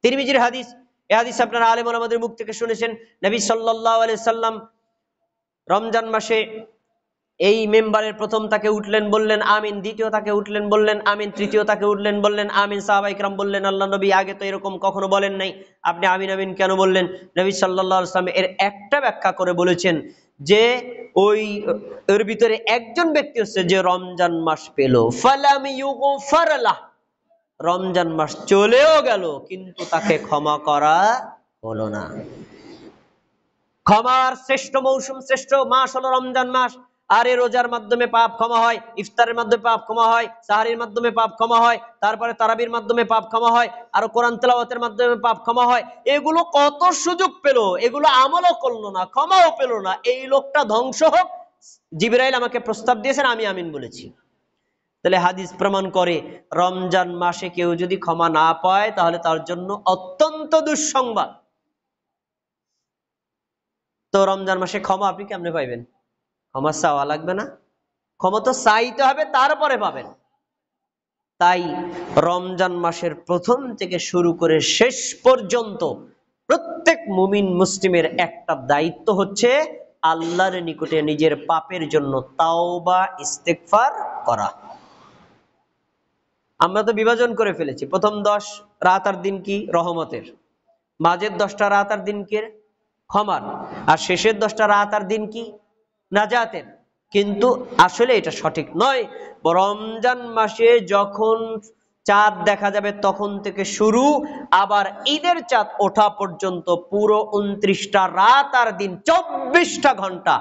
তিরমিজির হাদিস, এই হাদিস আপনারা আলেম ওলামাদের মুখ থেকে শুনেছেন। নবী সাল্লাল্লাহু আলাইহি সাল্লাম রমজান মাসে এই মেম্বারের প্রথম তাকে উঠলেন, বললেন আমিন, দ্বিতীয় তাকে উঠলেন, বললেন আমিন, তৃতীয় তাকে উঠলেন, বললেন আমিন। সাহাবায়ে কেরাম বললেন, আল্লাহ নবী আগে তো এরকম কখনো বলেন নাই, আপনি আমিন আমিন কেন বললেন? নবী সাল্লাল্লাহু আলাইহি ওয়াসাল্লাম এর একটা ব্যাখ্যা করে বলেছেন যে এর ভিতরে একজন ব্যক্তি হচ্ছে যে রমজান মাস পেল, ফালাম ইউগফার লাহ, রমজান মাস চলেও গেল কিন্তু তাকে ক্ষমা করা হলো না। ক্ষমার শ্রেষ্ঠ মৌসুম, শ্রেষ্ঠ মাস হলো রমজান মাস। আর এই রোজার মাধ্যমে পাপ ক্ষমা হয়, ইফতারের মাধ্যমে পাপ ক্ষমা হয়, সাহারির মাধ্যমে পাপ ক্ষমা হয়, তারপরে তারাবির মাধ্যমে পাপ ক্ষমা হয়, আর কোরআন তেলাওয়াতের মাধ্যমে পাপ ক্ষমা হয়। এগুলো কত সুযোগ পেল, এগুলো আমলও করলো না, ক্ষমাও পেল না। এই লোকটা ধ্বংস হোক। জিবরাইল আমাকে প্রস্তাব দিয়েছেন, আমি আমিন বলেছি। তাহলে হাদিস প্রমাণ করে রমজান মাসে কেউ যদি ক্ষমা না পায় তাহলে তার জন্য অত্যন্ত দুঃসংবাদ। তো রমজান মাসে ক্ষমা আপনি কেমনে পাইবেন? ক্ষমা চাওয়া লাগবে না? ক্ষমা তো চাইতে হবে, তারপরে পাবেন। তাই রমজান মাসের প্রথম থেকে শুরু করে শেষ পর্যন্ত প্রত্যেক মুমিন মুসলিমের একটা দায়িত্ব হচ্ছে আল্লাহর নিকটে নিজের পাপের জন্য তাওবা ইস্তেগফার করা। আমরা তো বিভাজন করে ফেলেছি, প্রথম 10 রাত আর দিন কি রহমতের, মাঝের 10টা রাত আর দিন কি ক্ষমার, আর শেষের 10টা রাত আর দিন কি নাজাতের। কিন্তু আসলে এটা সঠিক নয়। রমজান মাসে যখন চাঁদ দেখা যাবে তখন থেকে শুরু, আবার ঈদের চাঁদ ওঠা পর্যন্ত পুরো 29টা রাত আর দিন, 24টা ঘন্টা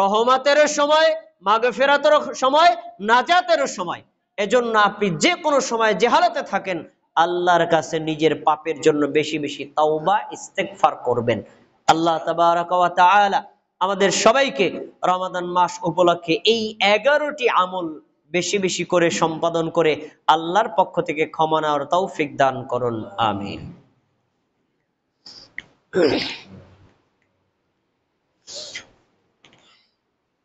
রহমতেরও সময়, মাগফিরাতেরও সময়, নাজাতেরও সময়। এজন্য আপনি যে কোনো সময় যে হালতে থাকেন আল্লাহর কাছে নিজের পাপের জন্য বেশি বেশি তাওবা ইস্তেগফার করবেন। আল্লাহ তাবারাক ওয়া তাআলা আমাদের সবাইকে রমাদান মাস উপলক্ষে এই 11টি আমল বেশি বেশি করে সম্পাদন করে আল্লাহর পক্ষ থেকে ক্ষমা নেওয়ার তৌফিক দান করুন। আমিন।